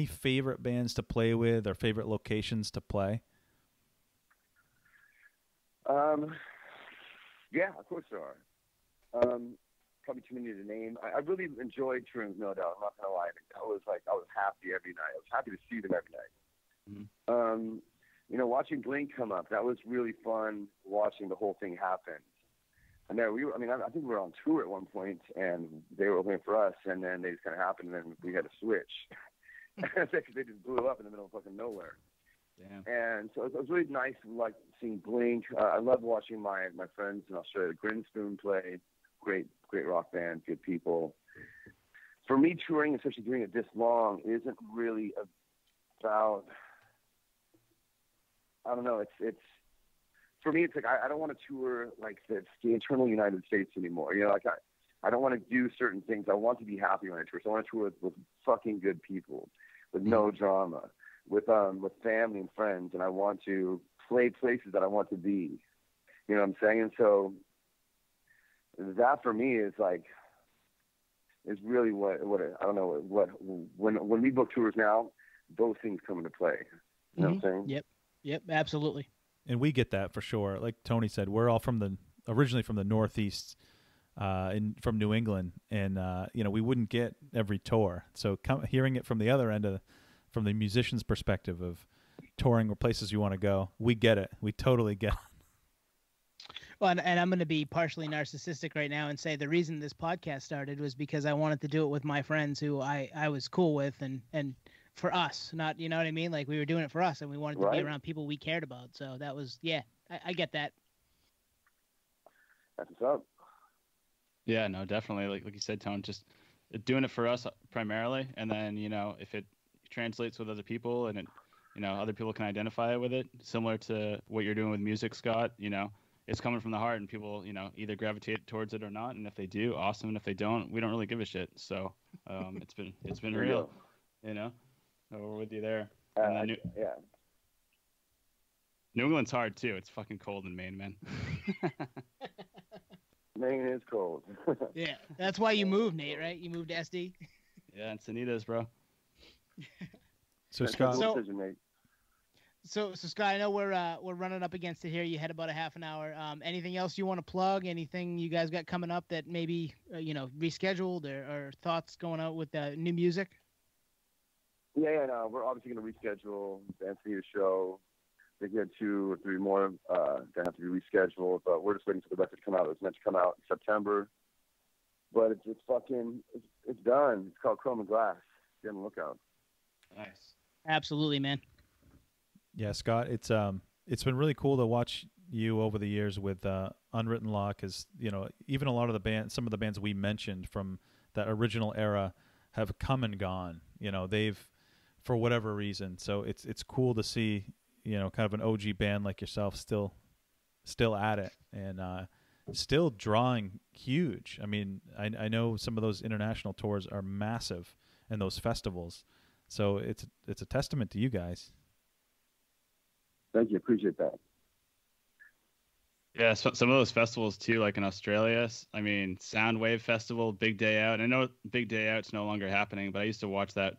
favorite bands to play with or favorite locations to play? Yeah, of course there are. Probably too many to name. I really enjoyed touring, no doubt. I'm not gonna lie. I was happy every night. I was happy to see them every night. Mm-hmm. You know, watching Blink come up, that was really fun. Watching the whole thing happen. And then I think we were on tour at one point, and they were opening for us, and then they just kind of happened, and then we had to switch. They just blew up in the middle of fucking nowhere. Damn. And so it was really nice, like seeing Blink. I love watching my friends in Australia, Grinspoon play. Great rock band, good people. For me, touring, especially doing it this long, isn't really about. I don't know. It's for me. It's like I don't want to tour like the internal United States anymore. You know, like I don't want to do certain things. I want to be happy when I tour. So I want to tour with fucking good people, with no drama, with family and friends, and I want to play places that I want to be. You know what I'm saying? And so that for me is really what I don't know what when we book tours now, those things come into play. You know what I'm saying? Yep, absolutely. And we get that for sure. Like Tony said, we're all originally from the Northeast. From New England, and you know, we wouldn't get every tour. So hearing it from the other end from the musician's perspective of touring or places you want to go, we get it. We totally get it. Well, and I'm going to be partially narcissistic right now and say the reason this podcast started was because I wanted to do it with my friends who I was cool with, and for us, not, you know what I mean? Like, we were doing it for us, and we wanted to be around people we cared about. So that was, I get that. That's what's up. Yeah, no, definitely. Like you said, Tone, just doing it for us primarily, and then, you know, if it translates with other people and it, you know, other people can identify with it, similar to what you're doing with music, Scott, you know, it's coming from the heart, and people, you know, either gravitate towards it or not, and if they do, awesome, and if they don't, we don't really give a shit. So it's been real, you know. So we're with you there. New England's hard too. It's fucking cold in Maine, man. Maine is cold. Yeah, that's why you moved, Nate, right? You moved to SD. Yeah, Encinitas, bro. So That's a Scott, cool decision, mate. So Scott, I know we're running up against it here. You had about a half an hour. Anything else you want to plug? Anything you guys got coming up that maybe rescheduled or thoughts going out with new music? Yeah, no, we're obviously going to reschedule the Encinitas show. I think we had 2 or 3 more that have to be rescheduled, but we're just waiting for the record to come out. It was meant to come out in September, but it's done. It's called Chrome and Glass. Be on the lookout. Nice. Absolutely, man. yeah, Scott, it's been really cool to watch you over the years with Unwritten Law, because even a lot of the bands, some of the bands we mentioned from that original era, have come and gone. They've, for whatever reason. So it's cool to see kind of an OG band like yourself still at it and still drawing huge. I mean, I know some of those international tours are massive and those festivals. So it's a testament to you guys. Thank you. Appreciate that. Yeah, so some of those festivals too, like in Australia. I mean, Soundwave Festival, Big Day Out. I know Big Day Out's no longer happening, but I used to watch that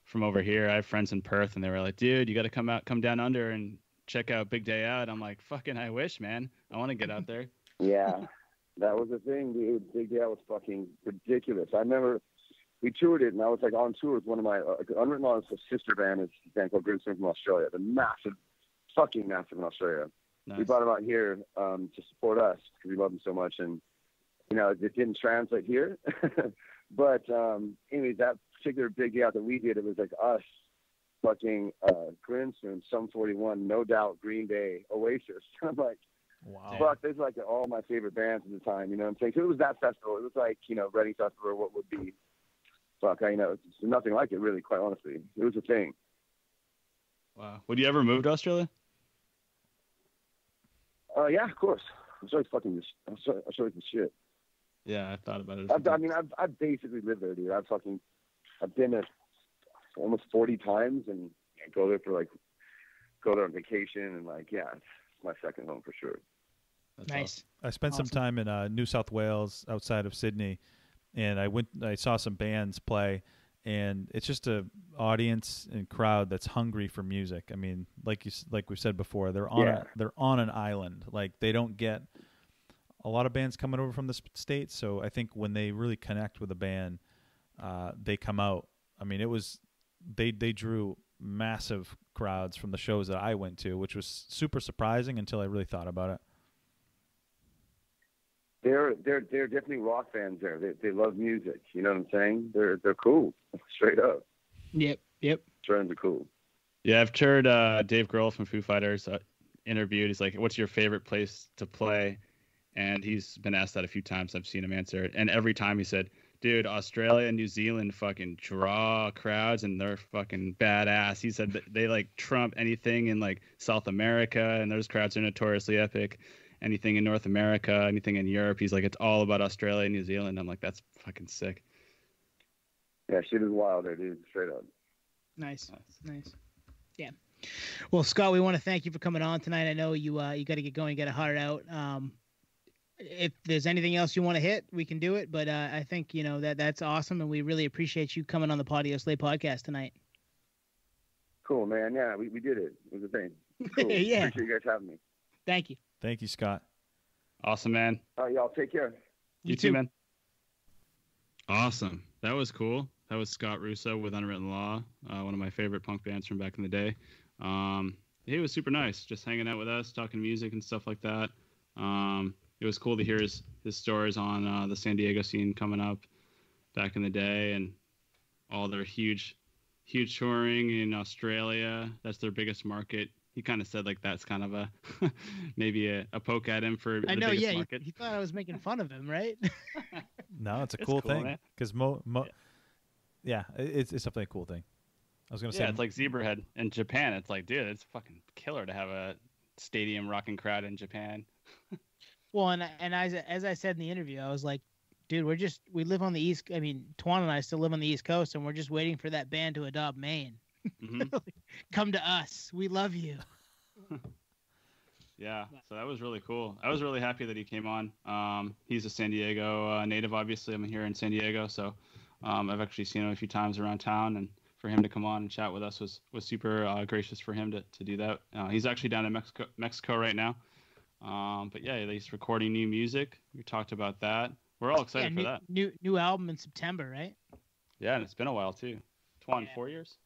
from over here. I have friends in Perth, and they were like, "Dude, you got to come down under and check out Big Day Out." I'm like, "Fucking, I wish, man. I want to get out there." Yeah, that was the thing, dude. Big Day Out was fucking ridiculous. I remember we toured it, and I was like on tour with one of my Unwritten Law is a sister band. It's a band called Grimstone from Australia. They're massive, fucking massive in Australia. Nice. We brought them out here to support us because we love them so much, and it didn't translate here. But anyways, that particular Big Day Out that we did, it was like us, fucking Grimstone, Sum 41, No Doubt, Green Day, Oasis. I'm like, Wow. fuck, there's like all my favorite bands at the time. You know what I'm saying? So it was that festival. It was like Reading Festival, or what would be. Fuck, it's nothing like it, really. Quite honestly, it was a thing. Wow. Would you ever move to Australia? Yeah, of course. I'm sorry, fucking the shit. Yeah, I thought about it. I've basically lived there, dude. I've been there almost 40 times, and I go there on vacation, and it's my second home for sure. That's Nice. awesome. I spent some time in New South Wales, outside of Sydney, and I saw some bands play, and it's just a audience and crowd that's hungry for music. I mean, like we said before, they're on an island. Like, they don't get a lot of bands coming over from the States. So I think when they really connect with a band, they come out. I mean, they drew massive crowds from the shows that I went to, which was super surprising until I really thought about it. They're definitely rock fans there. They love music. You know what I'm saying? They're cool, straight up. Yep. Friends are cool. Yeah, I've heard Dave Grohl from Foo Fighters interviewed. He's like, "What's your favorite place to play?" And he's been asked that a few times. I've seen him answer it, and every time he said, "Dude, Australia and New Zealand fucking draw crowds, and they're fucking badass." He said that they like trump anything in like South America, and those crowds are notoriously epic. Anything in North America, anything in Europe, he's like, it's all about Australia and New Zealand. I'm like, that's fucking sick. Yeah, shit is wild there, dude. Straight up. Nice. Yeah. Well, Scott, we want to thank you for coming on tonight. I know you got to get going, get a heart out. If there's anything else you want to hit, we can do it. But I think that's awesome, and we really appreciate you coming on the Podioslave Podcast tonight. Cool, man. Yeah, we did it. It was a thing. Cool. Yeah. Appreciate you guys having me. Thank you. Thank you, Scott. Awesome, man. All right, y'all. Take care. You too, man. Awesome. That was cool. That was Scott Russo with Unwritten Law, one of my favorite punk bands from back in the day. He was super nice, just hanging out with us, talking music and stuff like that. It was cool to hear his stories on the San Diego scene coming up back in the day, and all their huge touring in Australia. That's their biggest market. He kind of said like that's kind of a maybe a poke at him for the biggest market. He thought I was making fun of him, right? No, it's a cool thing, because it's definitely a cool thing. I was gonna say, it's like Zebrahead in Japan. It's like, dude, it's fucking killer to have a stadium rocking crowd in Japan. Well, and as I said in the interview, I was like, dude, we live on the East. I mean, Twan and I still live on the East Coast, and we're just waiting for that band to adopt Maine. Mm-hmm. Come to us. We love you. Yeah, so that was really cool. I was really happy that he came on. He's a San Diego native, obviously. I'm here in San Diego, so I've actually seen him a few times around town, and for him to come on and chat with us was super gracious for him to do that. He's actually down in Mexico right now. But yeah, he's recording new music. We talked about that. We're all excited for that. New album in September, right? Yeah, and it's been a while too. Twan, 4 years?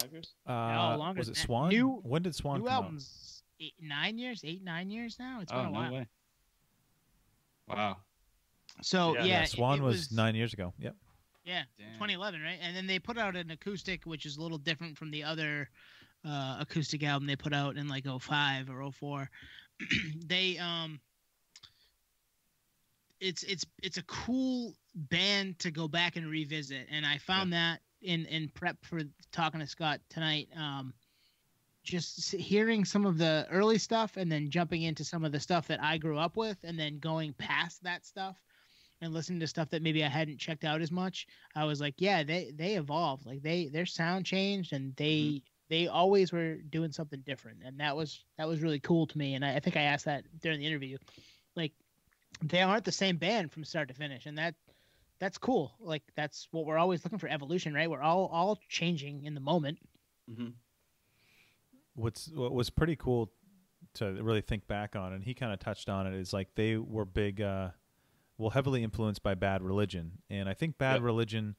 5 years? No, longer. Was it Swan? When did Swan come album's out? 8-9 years now. It's been a while. No way. Wow. So yeah, Swan was 9 years ago. Yep. Yeah, damn. 2011, right? And then they put out an acoustic, which is a little different from the other acoustic album they put out in like 05 or 04. They it's a cool band to go back and revisit, and I found that in prep for talking to Scott tonight. Just hearing some of the early stuff and then jumping into some of the stuff that I grew up with, and then going past that stuff and listening to stuff that maybe I hadn't checked out as much, I was like, yeah, they evolved. Like their sound changed, and they always were doing something different, and that was really cool to me. And I think I asked that during the interview, like they aren't the same band from start to finish, and that's cool. Like that's what we're always looking for, evolution, right? We're all changing in the moment. Mm-hmm. What was pretty cool to really think back on, and he kind of touched on it, is like they were big, heavily influenced by Bad Religion. And I think Bad Religion,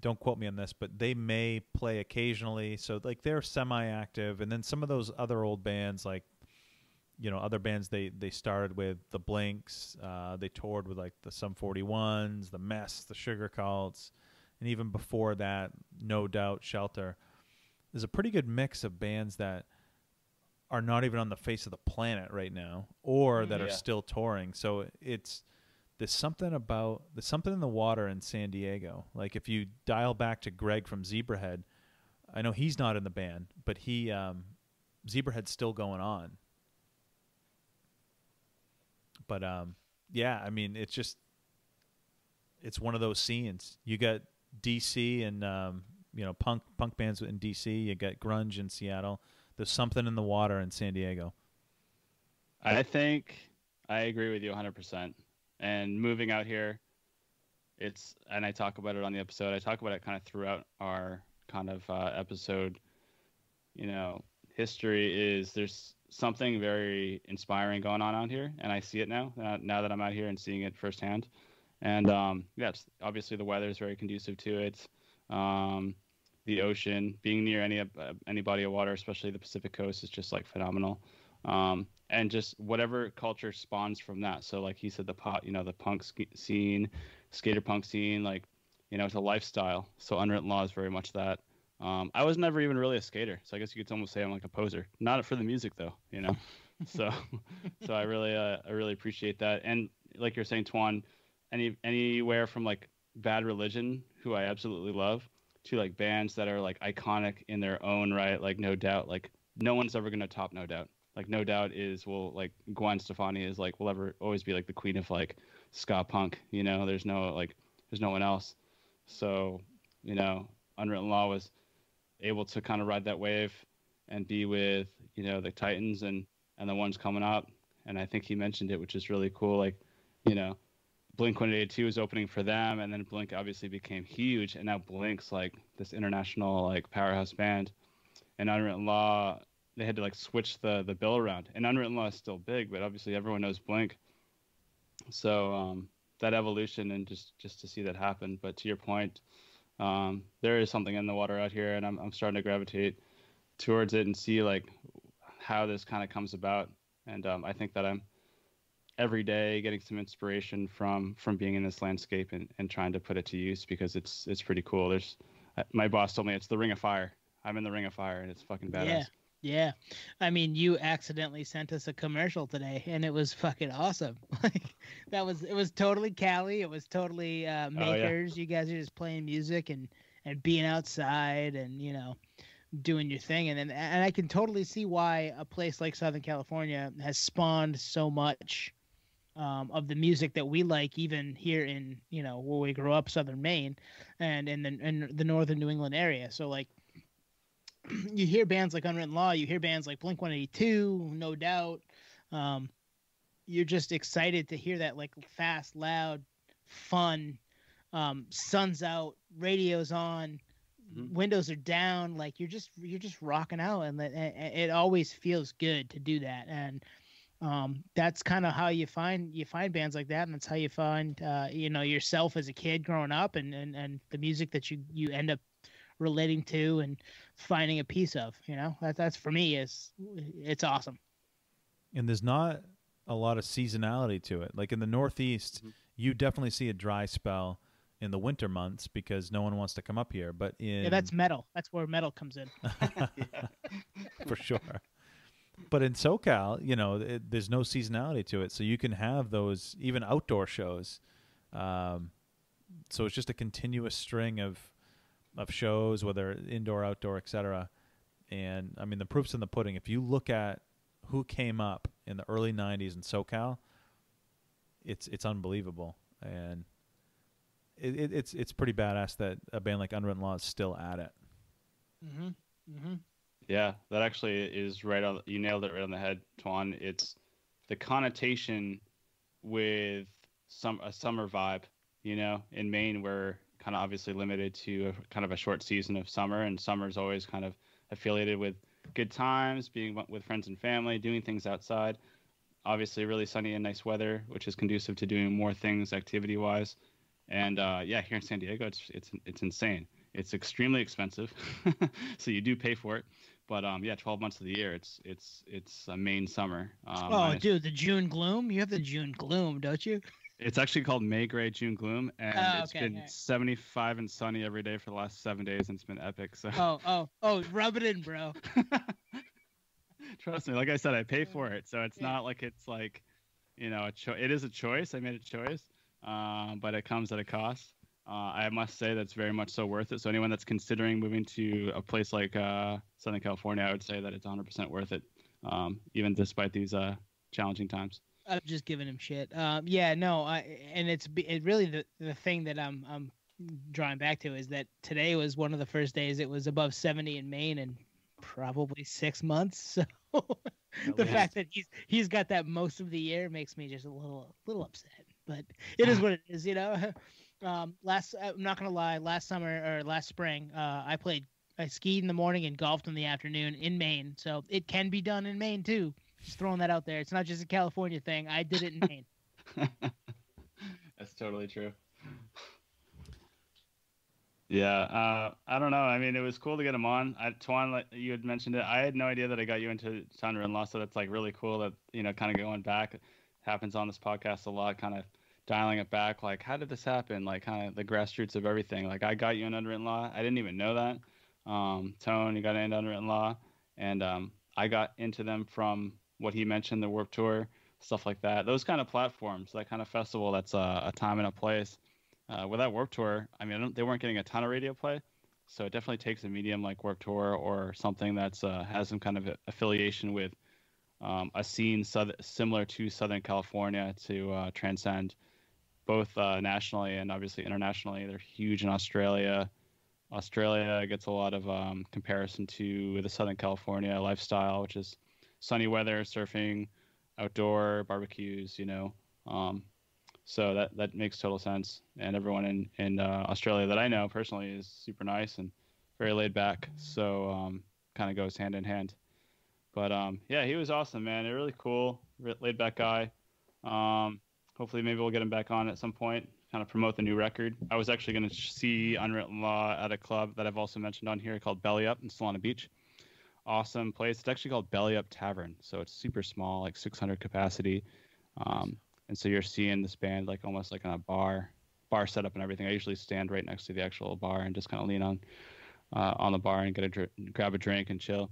don't quote me on this, but they may play occasionally. So like they're semi-active. And then some of those other old bands, like, other bands they started with, the Blinks, they toured with like the Sum 41s, the Mess, the Sugar Cults, and even before that, No Doubt, Shelter. There's a pretty good mix of bands that are not even on the face of the planet right now, or that are still touring. So there's something in the water in San Diego. Like if you dial back to Greg from Zebrahead, I know he's not in the band, but Zebrahead's still going on. But I mean, it's one of those scenes. You got DC and punk bands in DC. You got grunge in Seattle. There's something in the water in San Diego. I think I agree with you 100%. And moving out here, and I talk about it on the episode. I talk about it kind of throughout our kind of episode. History is, there's something very inspiring going on out here, and I see it now that I'm out here and seeing it firsthand. And it's obviously the weather is very conducive to it. The ocean, being near any body of water, especially the Pacific Coast, is just like phenomenal. And just whatever culture spawns from that. So like he said, the punk scene, skater punk scene, like, it's a lifestyle. So Unwritten Law is very much that. I was never even really a skater, so I guess you could almost say I'm like a poser. Not for the music though, So I really appreciate that. And like you're saying, Twan, anywhere from like Bad Religion, who I absolutely love, to like bands that are like iconic in their own right, like No Doubt. Like no one's ever gonna top No Doubt. Like No Doubt like Gwen Stefani is like will ever always be like the queen of like ska punk. There's no one else. So Unwritten Law was able to kind of ride that wave and be with the Titans and the ones coming up. And I think he mentioned it, which is really cool. Like Blink-182 was opening for them, and then Blink obviously became huge, and now Blink's like this international like powerhouse band. And Unwritten Law, they had to like switch the bill around. And Unwritten Law is still big, but obviously everyone knows Blink. So that evolution, and just to see that happen. But to your point, there is something in the water out here, and I'm starting to gravitate towards it and see like how this kind of comes about. And I think that I'm every day getting some inspiration from being in this landscape and trying to put it to use, because it's pretty cool. My boss told me it's the Ring of Fire. I'm in the Ring of Fire, and it's fucking badass. Yeah. I mean, you accidentally sent us a commercial today, and it was fucking awesome. Like it was totally Cali. It was totally makers. You guys are just playing music and being outside and doing your thing. And I can totally see why a place like Southern California has spawned so much of the music that we like, even here in where we grew up, Southern Maine, and in the northern New England area. So like you hear bands like Unwritten Law, you hear bands like Blink-182, No Doubt. You're just excited to hear that, like, fast, loud, fun, sun's out, radio's on, windows are down, like you're just rocking out, and it always feels good to do that. And that's kind of how you find bands like that, and that's how you find yourself as a kid growing up, and the music that you end up relating to and finding a piece of. That's for me, it's awesome. And there's not a lot of seasonality to it. Like in the Northeast, you definitely see a dry spell in the winter months because no one wants to come up here. But that's metal. That's where metal comes in. For sure. But in SoCal, there's no seasonality to it, so you can have those even outdoor shows. So it's just a continuous string of shows, whether indoor, outdoor, etc. And I mean, the proof's in the pudding. If you look at who came up in the early '90s in SoCal, it's unbelievable, and it's pretty badass that a band like Unwritten Law is still at it. Mm-hmm. Mm-hmm. Yeah, that actually is right on. You nailed it right on the head, Twan. It's the connotation with a summer vibe. In Maine, we're kind of obviously limited to kind of a short season of summer, and summer is always kind of affiliated with good times, being with friends and family, doing things outside. Obviously, really sunny and nice weather, which is conducive to doing more things activity-wise. And here in San Diego, it's insane. It's extremely expensive, so you do pay for it. But 12 months of the year, it's a Maine summer. Dude, the June gloom. You have the June gloom, don't you? It's actually called May Gray June Gloom, and it's been 75 and sunny every day for the last 7 days, and it's been epic. So. Rub it in, bro. Trust me, like I said, I pay for it, so it's not like it's like, it is a choice. I made a choice, but it comes at a cost. I must say that's very much so worth it. So anyone that's considering moving to a place like Southern California, I would say that it's 100% worth it, even despite these challenging times. I'm just giving him shit. And it's really the thing that I'm drawing back to is that today was one of the first days it was above 70 in Maine in probably 6 months. So the fact that he's got that most of the year makes me just a little upset. But it is what it is, I'm not gonna lie. Last spring, I skied in the morning and golfed in the afternoon in Maine. So it can be done in Maine too. Just throwing that out there. It's not just a California thing. I did it in Maine. That's totally true. Yeah, I don't know. I mean, it was cool to get him on. Twan, like you had mentioned it. I had no idea that I got you into Unwritten Law, so that's like really cool that kind of going back. It happens on this podcast a lot, kind of dialing it back. Like, how did this happen? Like, kind of the grassroots of everything. Like, I got you in Unwritten Law. I didn't even know that. Tone, you got into Unwritten Law, and I got into them from what he mentioned, the Warped Tour, stuff like that. Those kind of platforms, that kind of festival, that's a time and a place. With that Warped Tour, I mean, they weren't getting a ton of radio play, so it definitely takes a medium like Warped Tour or something that's has some kind of affiliation with a scene similar to Southern California to transcend both nationally and obviously internationally. They're huge in Australia. Australia gets a lot of comparison to the Southern California lifestyle, which is sunny weather, surfing, outdoor barbecues, so that makes total sense. And everyone in Australia that I know personally is super nice and very laid back, so kind of goes hand in hand. But he was awesome, man. Really cool, laid back guy. Hopefully maybe we'll get him back on at some point, kind of promote the new record. I was actually going to see Unwritten Law at a club that I've also mentioned on here called Belly Up in Solana Beach. Awesome place. It's actually called Belly Up Tavern, so it's super small, like 600 capacity. And so you're seeing this band like almost like on a bar setup and everything. I usually stand right next to the actual bar and just kind of lean on the bar and grab a drink and chill.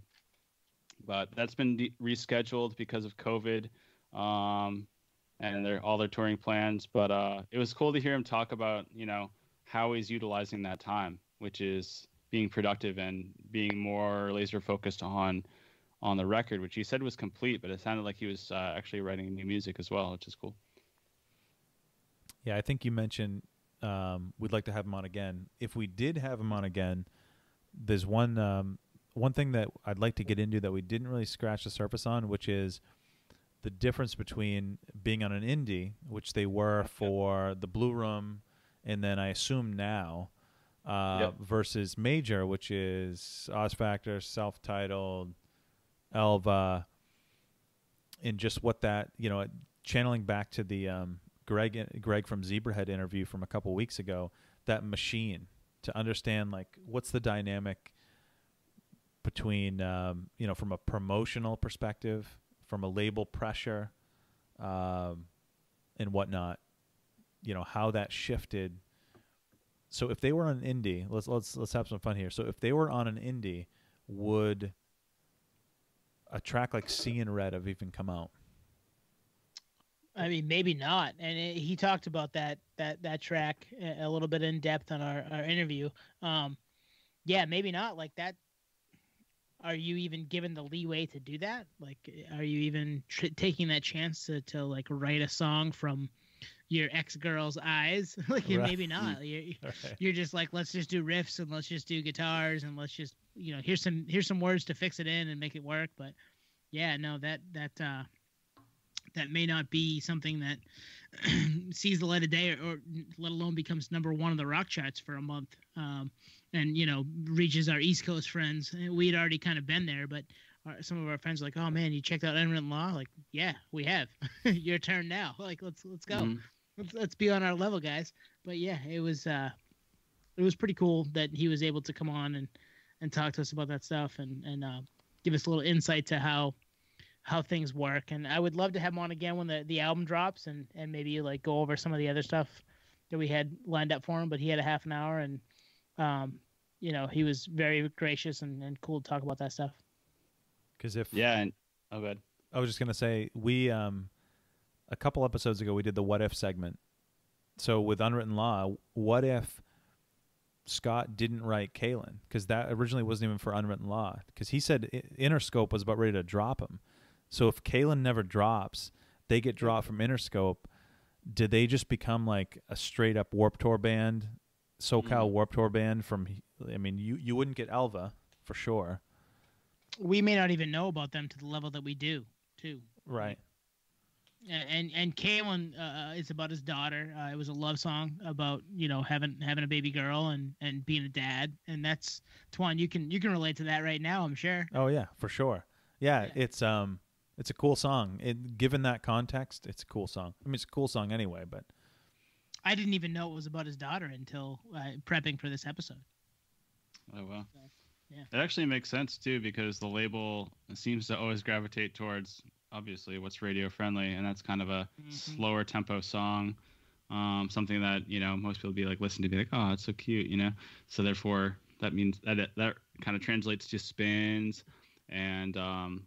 But that's been rescheduled because of COVID and all their touring plans. But it was cool to hear him talk about how he's utilizing that time, which is being productive and being more laser focused on the record, which he said was complete, but it sounded like he was actually writing new music as well, which is cool. Yeah, I think you mentioned we'd like to have him on again. If we did have him on again, there's one one thing that I'd like to get into that we didn't really scratch the surface on, which is the difference between being on an indie, which they were for the Blue Room, and then I assume now, versus major, which is Oz Factor, self-titled, Elva, and just what that, channeling back to the Greg from Zebrahead interview from a couple weeks ago, that machine, to understand like what's the dynamic between from a promotional perspective, from a label pressure, and whatnot, how that shifted. So if they were on an indie, let's have some fun here. So if they were on an indie, would a track like Seeing Red have even come out? I mean, maybe not. And he talked about that track a little bit in depth on our interview. Yeah, maybe not. Like that. Are you even given the leeway to do that? Like, are you even taking that chance to like write a song from your ex-girl's eyes? Like, right. Maybe not. You're just like, let's just do riffs and let's just do guitars and let's just, here's some words to fix it in and make it work. But yeah, no, that may not be something that sees the light of day, or let alone becomes number one on the rock charts for a month, and reaches our East Coast friends. We had already kind of been there, but some of our friends are like, "Oh man, you checked out Unwritten Law?" Like, yeah, we have. Your turn now. Like, let's go. Mm-hmm. Let's be on our level, guys. But yeah, it was pretty cool that he was able to come on and talk to us about that stuff and give us a little insight to how things work. And I would love to have him on again when the album drops and maybe like go over some of the other stuff that we had lined up for him. But he had a half an hour and, he was very gracious and cool to talk about that stuff. Because oh, good. I was just going to say, we, a couple episodes ago, we did the What If segment. So with Unwritten Law, what if Scott didn't write Kalen? Because that originally wasn't even for Unwritten Law. Because he said Interscope was about ready to drop him. So if Kalen never drops, they get dropped from Interscope. Did they just become like a straight up Warped Tour band, SoCal Warped Tour band? You wouldn't get Elva for sure. We may not even know about them to the level that we do, too. Right. And Kalen is about his daughter. It was a love song about having a baby girl and being a dad, and that's Twan. You can relate to that right now, I'm sure. Oh yeah, for sure. Yeah. It's a cool song. Given that context, it's a cool song. I mean, it's a cool song anyway, but I didn't even know it was about his daughter until prepping for this episode. Oh, wow. So, yeah. It actually makes sense, too, because the label seems to always gravitate towards, obviously, what's radio friendly, and that's kind of a slower tempo song, something that, most people be like, listen to, be like, oh, it's so cute, So therefore, that means that kind of translates to spins and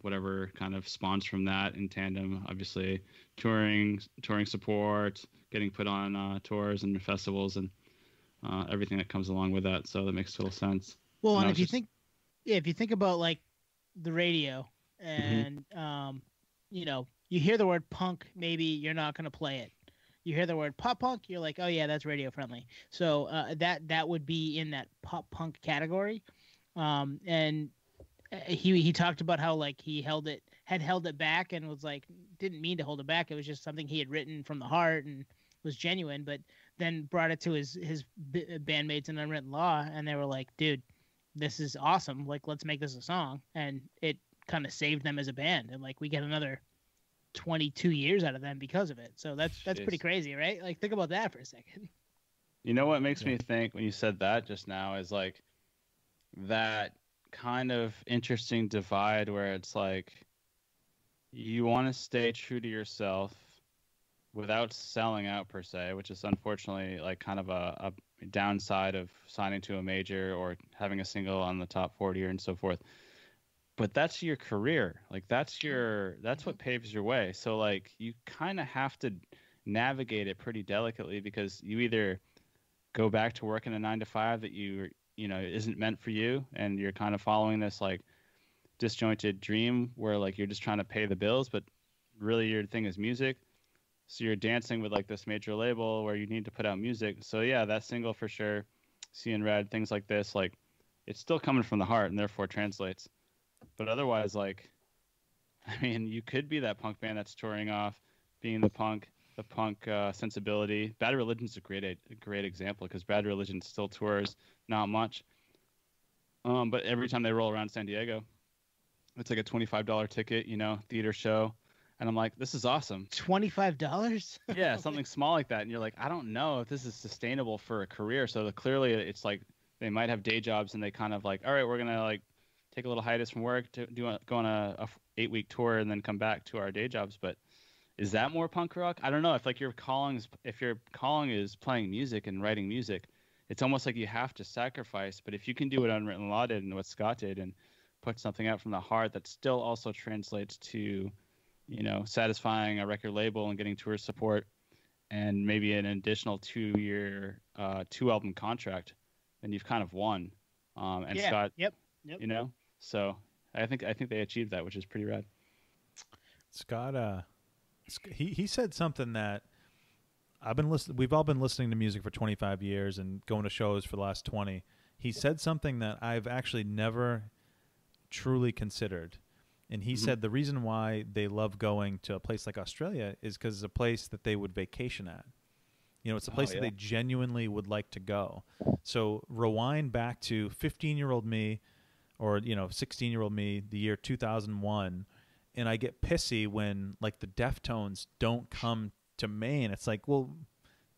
whatever kind of spawns from that in tandem. Obviously, touring support, getting put on tours and festivals, and everything that comes along with that. So that makes total sense. Well, and if you think about like the radio, and you hear the word punk, maybe you're not going to play it. You hear the word pop punk, you're like, oh yeah, that's radio friendly. So that would be in that pop punk category, and. He talked about how like he held it back and was like didn't mean to hold it back. It was just something he had written from the heart and was genuine. But then brought it to his bandmates in Unwritten Law, and they were like, "Dude, this is awesome! Like, let's make this a song." And it kind of saved them as a band, and like we get another 22 years out of them because of it. So that's pretty crazy, right? Like, think about that for a second. You know what makes me think when you said that just now is like that kind of interesting divide where it's like you want to stay true to yourself without selling out per se, which is unfortunately like kind of a downside of signing to a major or having a single on the top 40 and so forth. But that's your career. Like that's what paves your way. So like you kind of have to navigate it pretty delicately, because you either go back to working a 9-to-5 that isn't meant for you, and you're kind of following this like disjointed dream where like you're just trying to pay the bills, but really your thing is music. So you're dancing with like this major label where you need to put out music. So yeah, that single for sure, Seeing Red, things like this, like it's still coming from the heart and therefore translates. But otherwise, like, I mean, you could be that punk band that's touring off, being the punk sensibility. Bad Religion's a great example, because Bad Religion still tours, not much. But every time they roll around San Diego, it's like a $25 ticket, theater show. And I'm like, this is awesome. $25? Yeah, something small like that. And you're like, I don't know if this is sustainable for a career. So clearly it's like they might have day jobs, and they kind of like, all right, we're going to like take a little hiatus from work to go on a 8-week tour and then come back to our day jobs. But is that more punk rock? I don't know. If like your calling is playing music and writing music, it's almost like you have to sacrifice. But if you can do what Unwritten Law did and what Scott did, and put something out from the heart that still also translates to, satisfying a record label and getting tour support, and maybe an additional 2-year 2-album contract, then you've kind of won. And Scott, yep. So I think they achieved that, which is pretty rad. Scott, he said something that we've all been listening to music for 25 years and going to shows for the last 20. He said something that I've actually never truly considered. And he said the reason why they love going to a place like Australia is because it's a place that they would vacation at. It's a place that they genuinely would like to go. So rewind back to 15-year-old me, or 16-year-old me, the year 2001, and I get pissy when like the Deftones don't come to Maine. It's like, well,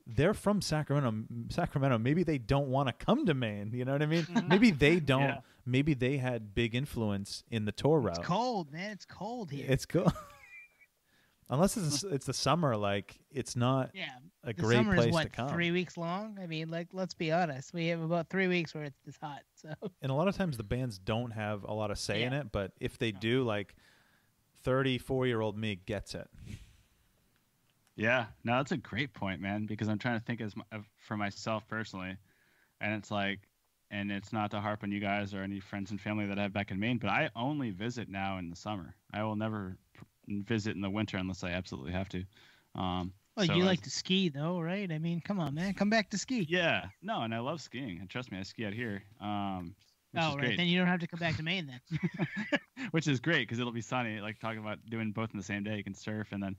they're from Sacramento. Maybe they don't want to come to Maine. You know what I mean? Maybe they don't. Yeah. Maybe they had big influence in the tour route. It's cold, man. It's cold here. It's cold. Unless it's the summer, like it's not a great place to come. The summer is 3 weeks long? I mean, like, let's be honest. We have about 3 weeks where it's hot. So. And a lot of times the bands don't have a lot of say in it, but if they do, like 34-year-old me gets it. Yeah, no, that's a great point, man, because I'm trying to think for myself personally, and it's like, and it's not to harp on you guys or any friends and family that I have back in Maine, but I only visit now in the summer. I will never visit in the winter unless I absolutely have to. You like to ski, though, right? I mean, come on, man. Come back to ski. Yeah. No, and I love skiing. And trust me, I ski out here. Right. Great. Then you don't have to come back to Maine then. Which is great, because it'll be sunny. Like, talking about doing both in the same day. You can surf and then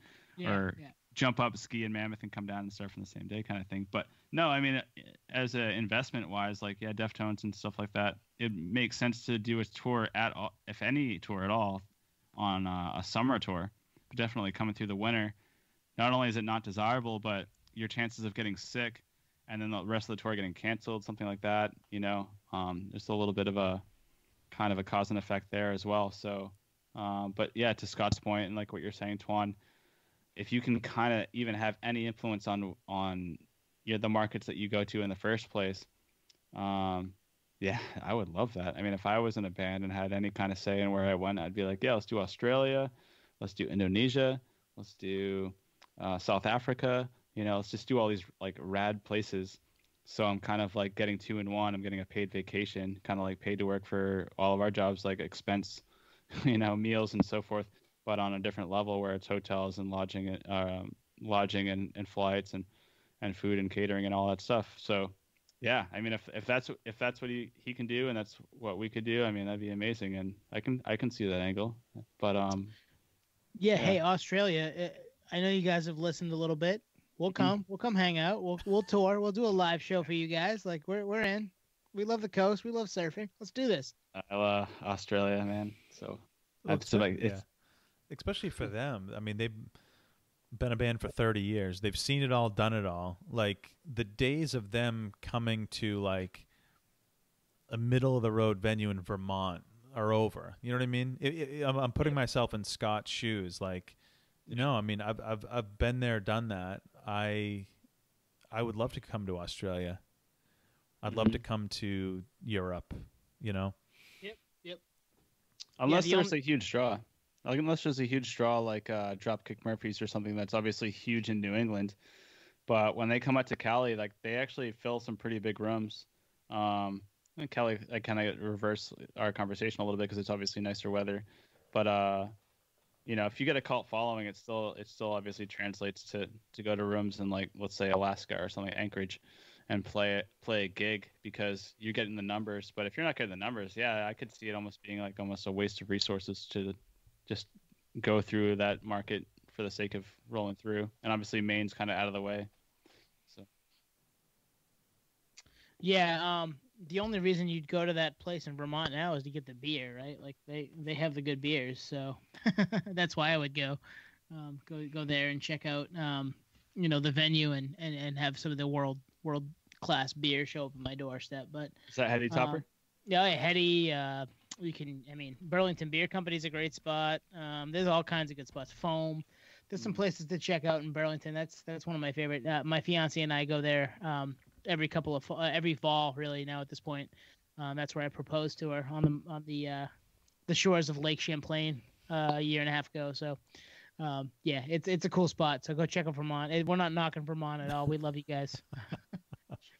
jump up, ski in Mammoth, and come down and surf in the same day kind of thing. But no, I mean, as an investment-wise, like, Deftones and stuff like that, it makes sense to do a tour at all, if any tour at all, on a summer tour. But definitely coming through the winter, not only is it not desirable, but your chances of getting sick and then the rest of the tour getting canceled, something like that, there's a little bit of a kind of a cause and effect there as well. So, but yeah, to Scott's point, and like what you're saying, Twan, if you can kind of even have any influence on the markets that you go to in the first place, yeah, I would love that. I mean, if I was in a band and had any kind of say in where I went, I'd be like, yeah, let's do Australia, let's do Indonesia, let's do South Africa. Let's just do all these like rad places. So I'm kind of like getting 2 in 1. I'm getting a paid vacation, kind of like paid to work for all of our jobs, like expense, meals and so forth, but on a different level where it's hotels and lodging and flights and food and catering and all that stuff. So yeah, I mean, if that's what he can do and that's what we could do, I mean, that'd be amazing. And I can see that angle. But yeah. Hey, Australia, I know you guys have listened a little bit. We'll come. We'll come hang out. We'll tour. We'll do a live show for you guys. Like, we're in. We love the coast. We love surfing. Let's do this. I love Australia, man. So especially for them. I mean, they've been a band for 30 years. They've seen it all, done it all. Like, the days of them coming to like a middle of the road venue in Vermont are over. You know what I mean? I'm putting myself in Scott's shoes. Like, I mean, I've been there, done that. I would love to come to Australia. I'd love to come to Europe. Yep. Unless there's a huge draw. Like, unless there's a huge draw like Dropkick Murphys or something that's obviously huge in New England. But when they come out to Cali, like, they actually fill some pretty big rooms. And Cali, I kind of reverse our conversation a little bit because it's obviously nicer weather. But, if you get a cult following, it still obviously translates to go to rooms in, like, let's say Alaska or something, Anchorage. and play a gig because you're getting the numbers. But if you're not getting the numbers, yeah, I could see it almost being like almost a waste of resources to just go through that market for the sake of rolling through. And obviously Maine's kind of out of the way. So Yeah, the only reason you'd go to that place in Vermont now is to get the beer, right? Like they have the good beers, so that's why I would go there and check out the venue and have some of the world class beer show up at my doorstep. But is that Heady Topper? Yeah, Heady. Burlington Beer Company's a great spot. There's all kinds of good spots. Foam. There's some places to check out in Burlington. That's one of my favorite. My fiance and I go there every fall, really, now at this point. That's where I proposed to her on the shores of Lake Champlain a year and a half ago. So yeah, it's a cool spot. So go check out Vermont. We're not knocking Vermont at all. We love you guys.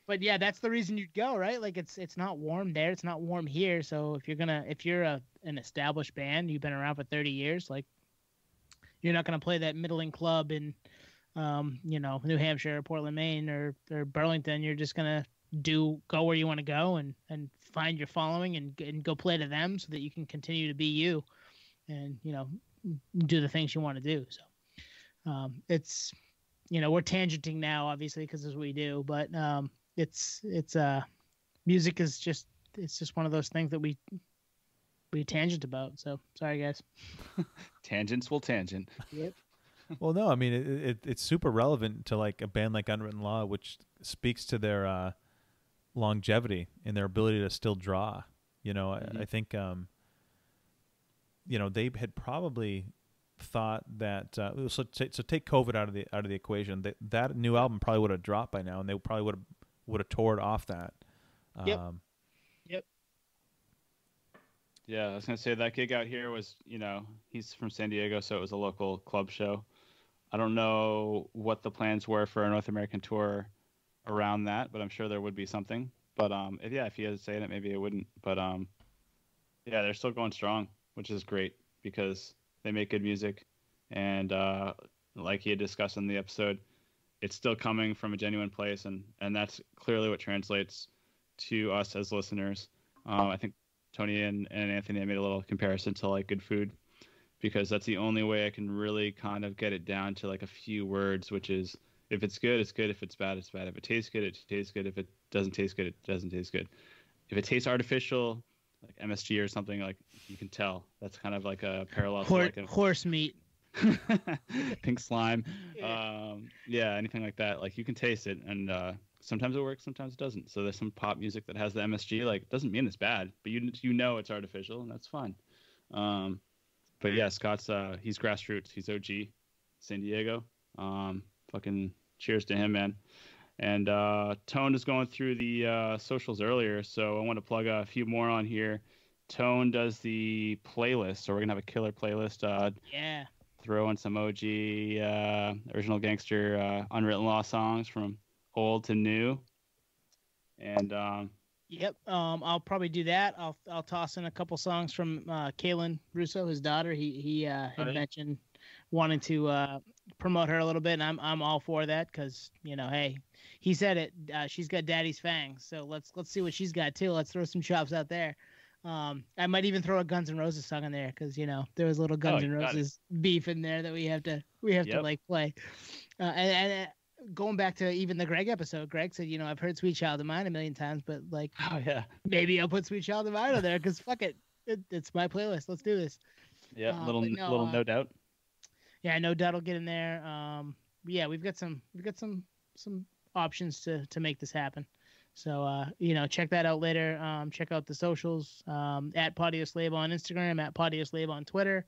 But yeah, that's the reason you'd go, right? Like it's not warm there. It's not warm here. So if you're an established band, you've been around for 30 years, like you're not gonna play that middling club in New Hampshire or Portland, Maine or Burlington. You're just gonna go where you want to go and find your following and go play to them so that you can continue to be you and do the things you want to do. So it's we're tangenting now, obviously, because that's what we do, but it's music is just one of those things that we tangent about. So sorry, guys. Tangents will tangent. Yep. Well, no, I mean it's super relevant to like a band like Unwritten Law, which speaks to their longevity and their ability to still draw. I think they had probably thought that so take COVID out of the equation. That new album probably would have dropped by now, and they probably would have toured off that. Yep. Yeah, I was gonna say that gig out here was, he's from San Diego, so it was a local club show. I don't know what the plans were for a North American tour around that, but I'm sure there would be something. But if he has saying it, maybe it wouldn't. But yeah, they're still going strong, which is great because they make good music, and like he had discussed in the episode, it's still coming from a genuine place, and that's clearly what translates to us as listeners. I think Tony and Anthony made a little comparison to like good food, because that's the only way I can really kind of get it down to like a few words, which is if it's good, it's good. If it's bad, it's bad. If it tastes good, it tastes good. If it doesn't taste good, it doesn't taste good. If it tastes artificial, like MSG or something, like you can tell. That's kind of like a parallel to like horse meat. Pink slime. Yeah, anything like that. Like you can taste it, and sometimes it works, sometimes it doesn't. So there's some pop music that has the MSG, like it doesn't mean it's bad, but you know it's artificial, and that's fine. But yeah, Scott's he's grassroots, he's OG, San Diego. Fucking cheers to him, man. And Tone is going through the socials earlier, so I want to plug a few more on here. Tone does the playlist, so we're gonna have a killer playlist. Yeah. Throw in some OG original gangster Unwritten Law songs from old to new. And yep, I'll probably do that. I'll toss in a couple songs from Kaylin Russo, his daughter. He had mentioned wanting to promote her a little bit, and I'm all for that because hey, he said it. She's got daddy's fangs, so let's see what she's got too. Let's throw some chops out there. I might even throw a Guns N' Roses song in there because there was a little Guns N' Roses beef in there that we have to like play. And going back to even the Greg episode, Greg said, I've heard Sweet Child of Mine a million times, but like, maybe I'll put Sweet Child of Mine on there because fuck it, it's my playlist. Let's do this. Yeah, little No Doubt. Yeah, No Doubt will get in there. Yeah, we've got some options to make this happen. So, check that out later. Check out the socials, at Podioslave on Instagram, at Podioslave on Twitter,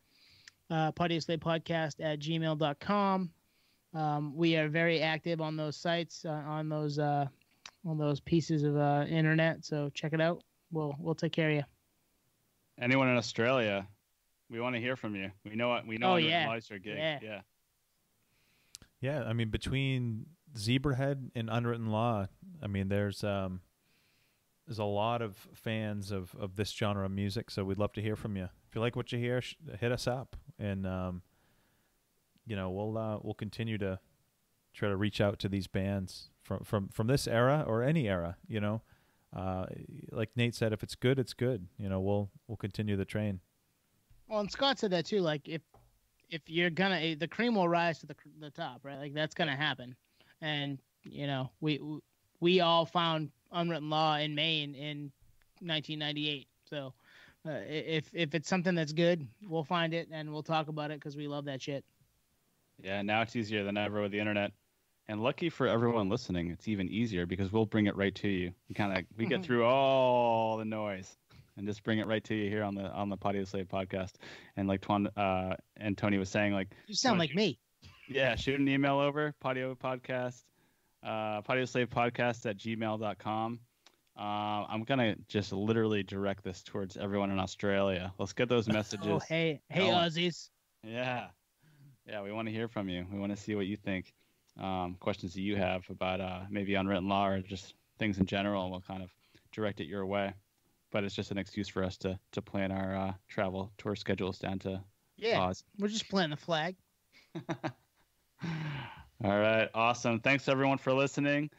Podioslave Podcast at gmail.com. We are very active on those sites, on those pieces of internet. So check it out. We'll take care of you. Anyone in Australia, we want to hear from you. We know Unwritten your gig. Yeah. Yeah, I mean, between Zebrahead and Unwritten Law, I mean, there's a lot of fans of this genre of music, so we'd love to hear from you. If you like what you hear, hit us up, and we'll continue to try to reach out to these bands from this era or any era. You know, like Nate said, if it's good, it's good. You know, we'll continue the train. Well, and Scott said that too. Like if you're gonna, the cream will rise to the top, right? Like that's gonna happen. And you know, we all found Unwritten Law in Maine in 1998. So if it's something that's good, we'll find it and we'll talk about it because we love that shit. Yeah, now it's easier than ever with the internet. And lucky for everyone listening, it's even easier because we'll bring it right to you. We get through all the noise and just bring it right to you here on the Podioslave Podcast. And like Twan and Tony was saying, like, you sound like me. Yeah, shoot an email over Podio Podcast, podioslavedpodcast@gmail.com. I'm gonna just literally direct this towards everyone in Australia. Let's get those messages. Oh, hey, Aussies. Yeah, we want to hear from you. We want to see what you think. Questions that you have about maybe Unwritten Law or just things in general, and we'll kind of direct it your way. But it's just an excuse for us to plan our travel tour schedules down to Oz. We're just planting the flag. All right, awesome. Thanks everyone for listening,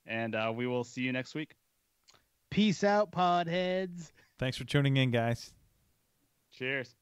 and we will see you next week. Peace out, podheads. Thanks for tuning in, guys. Cheers.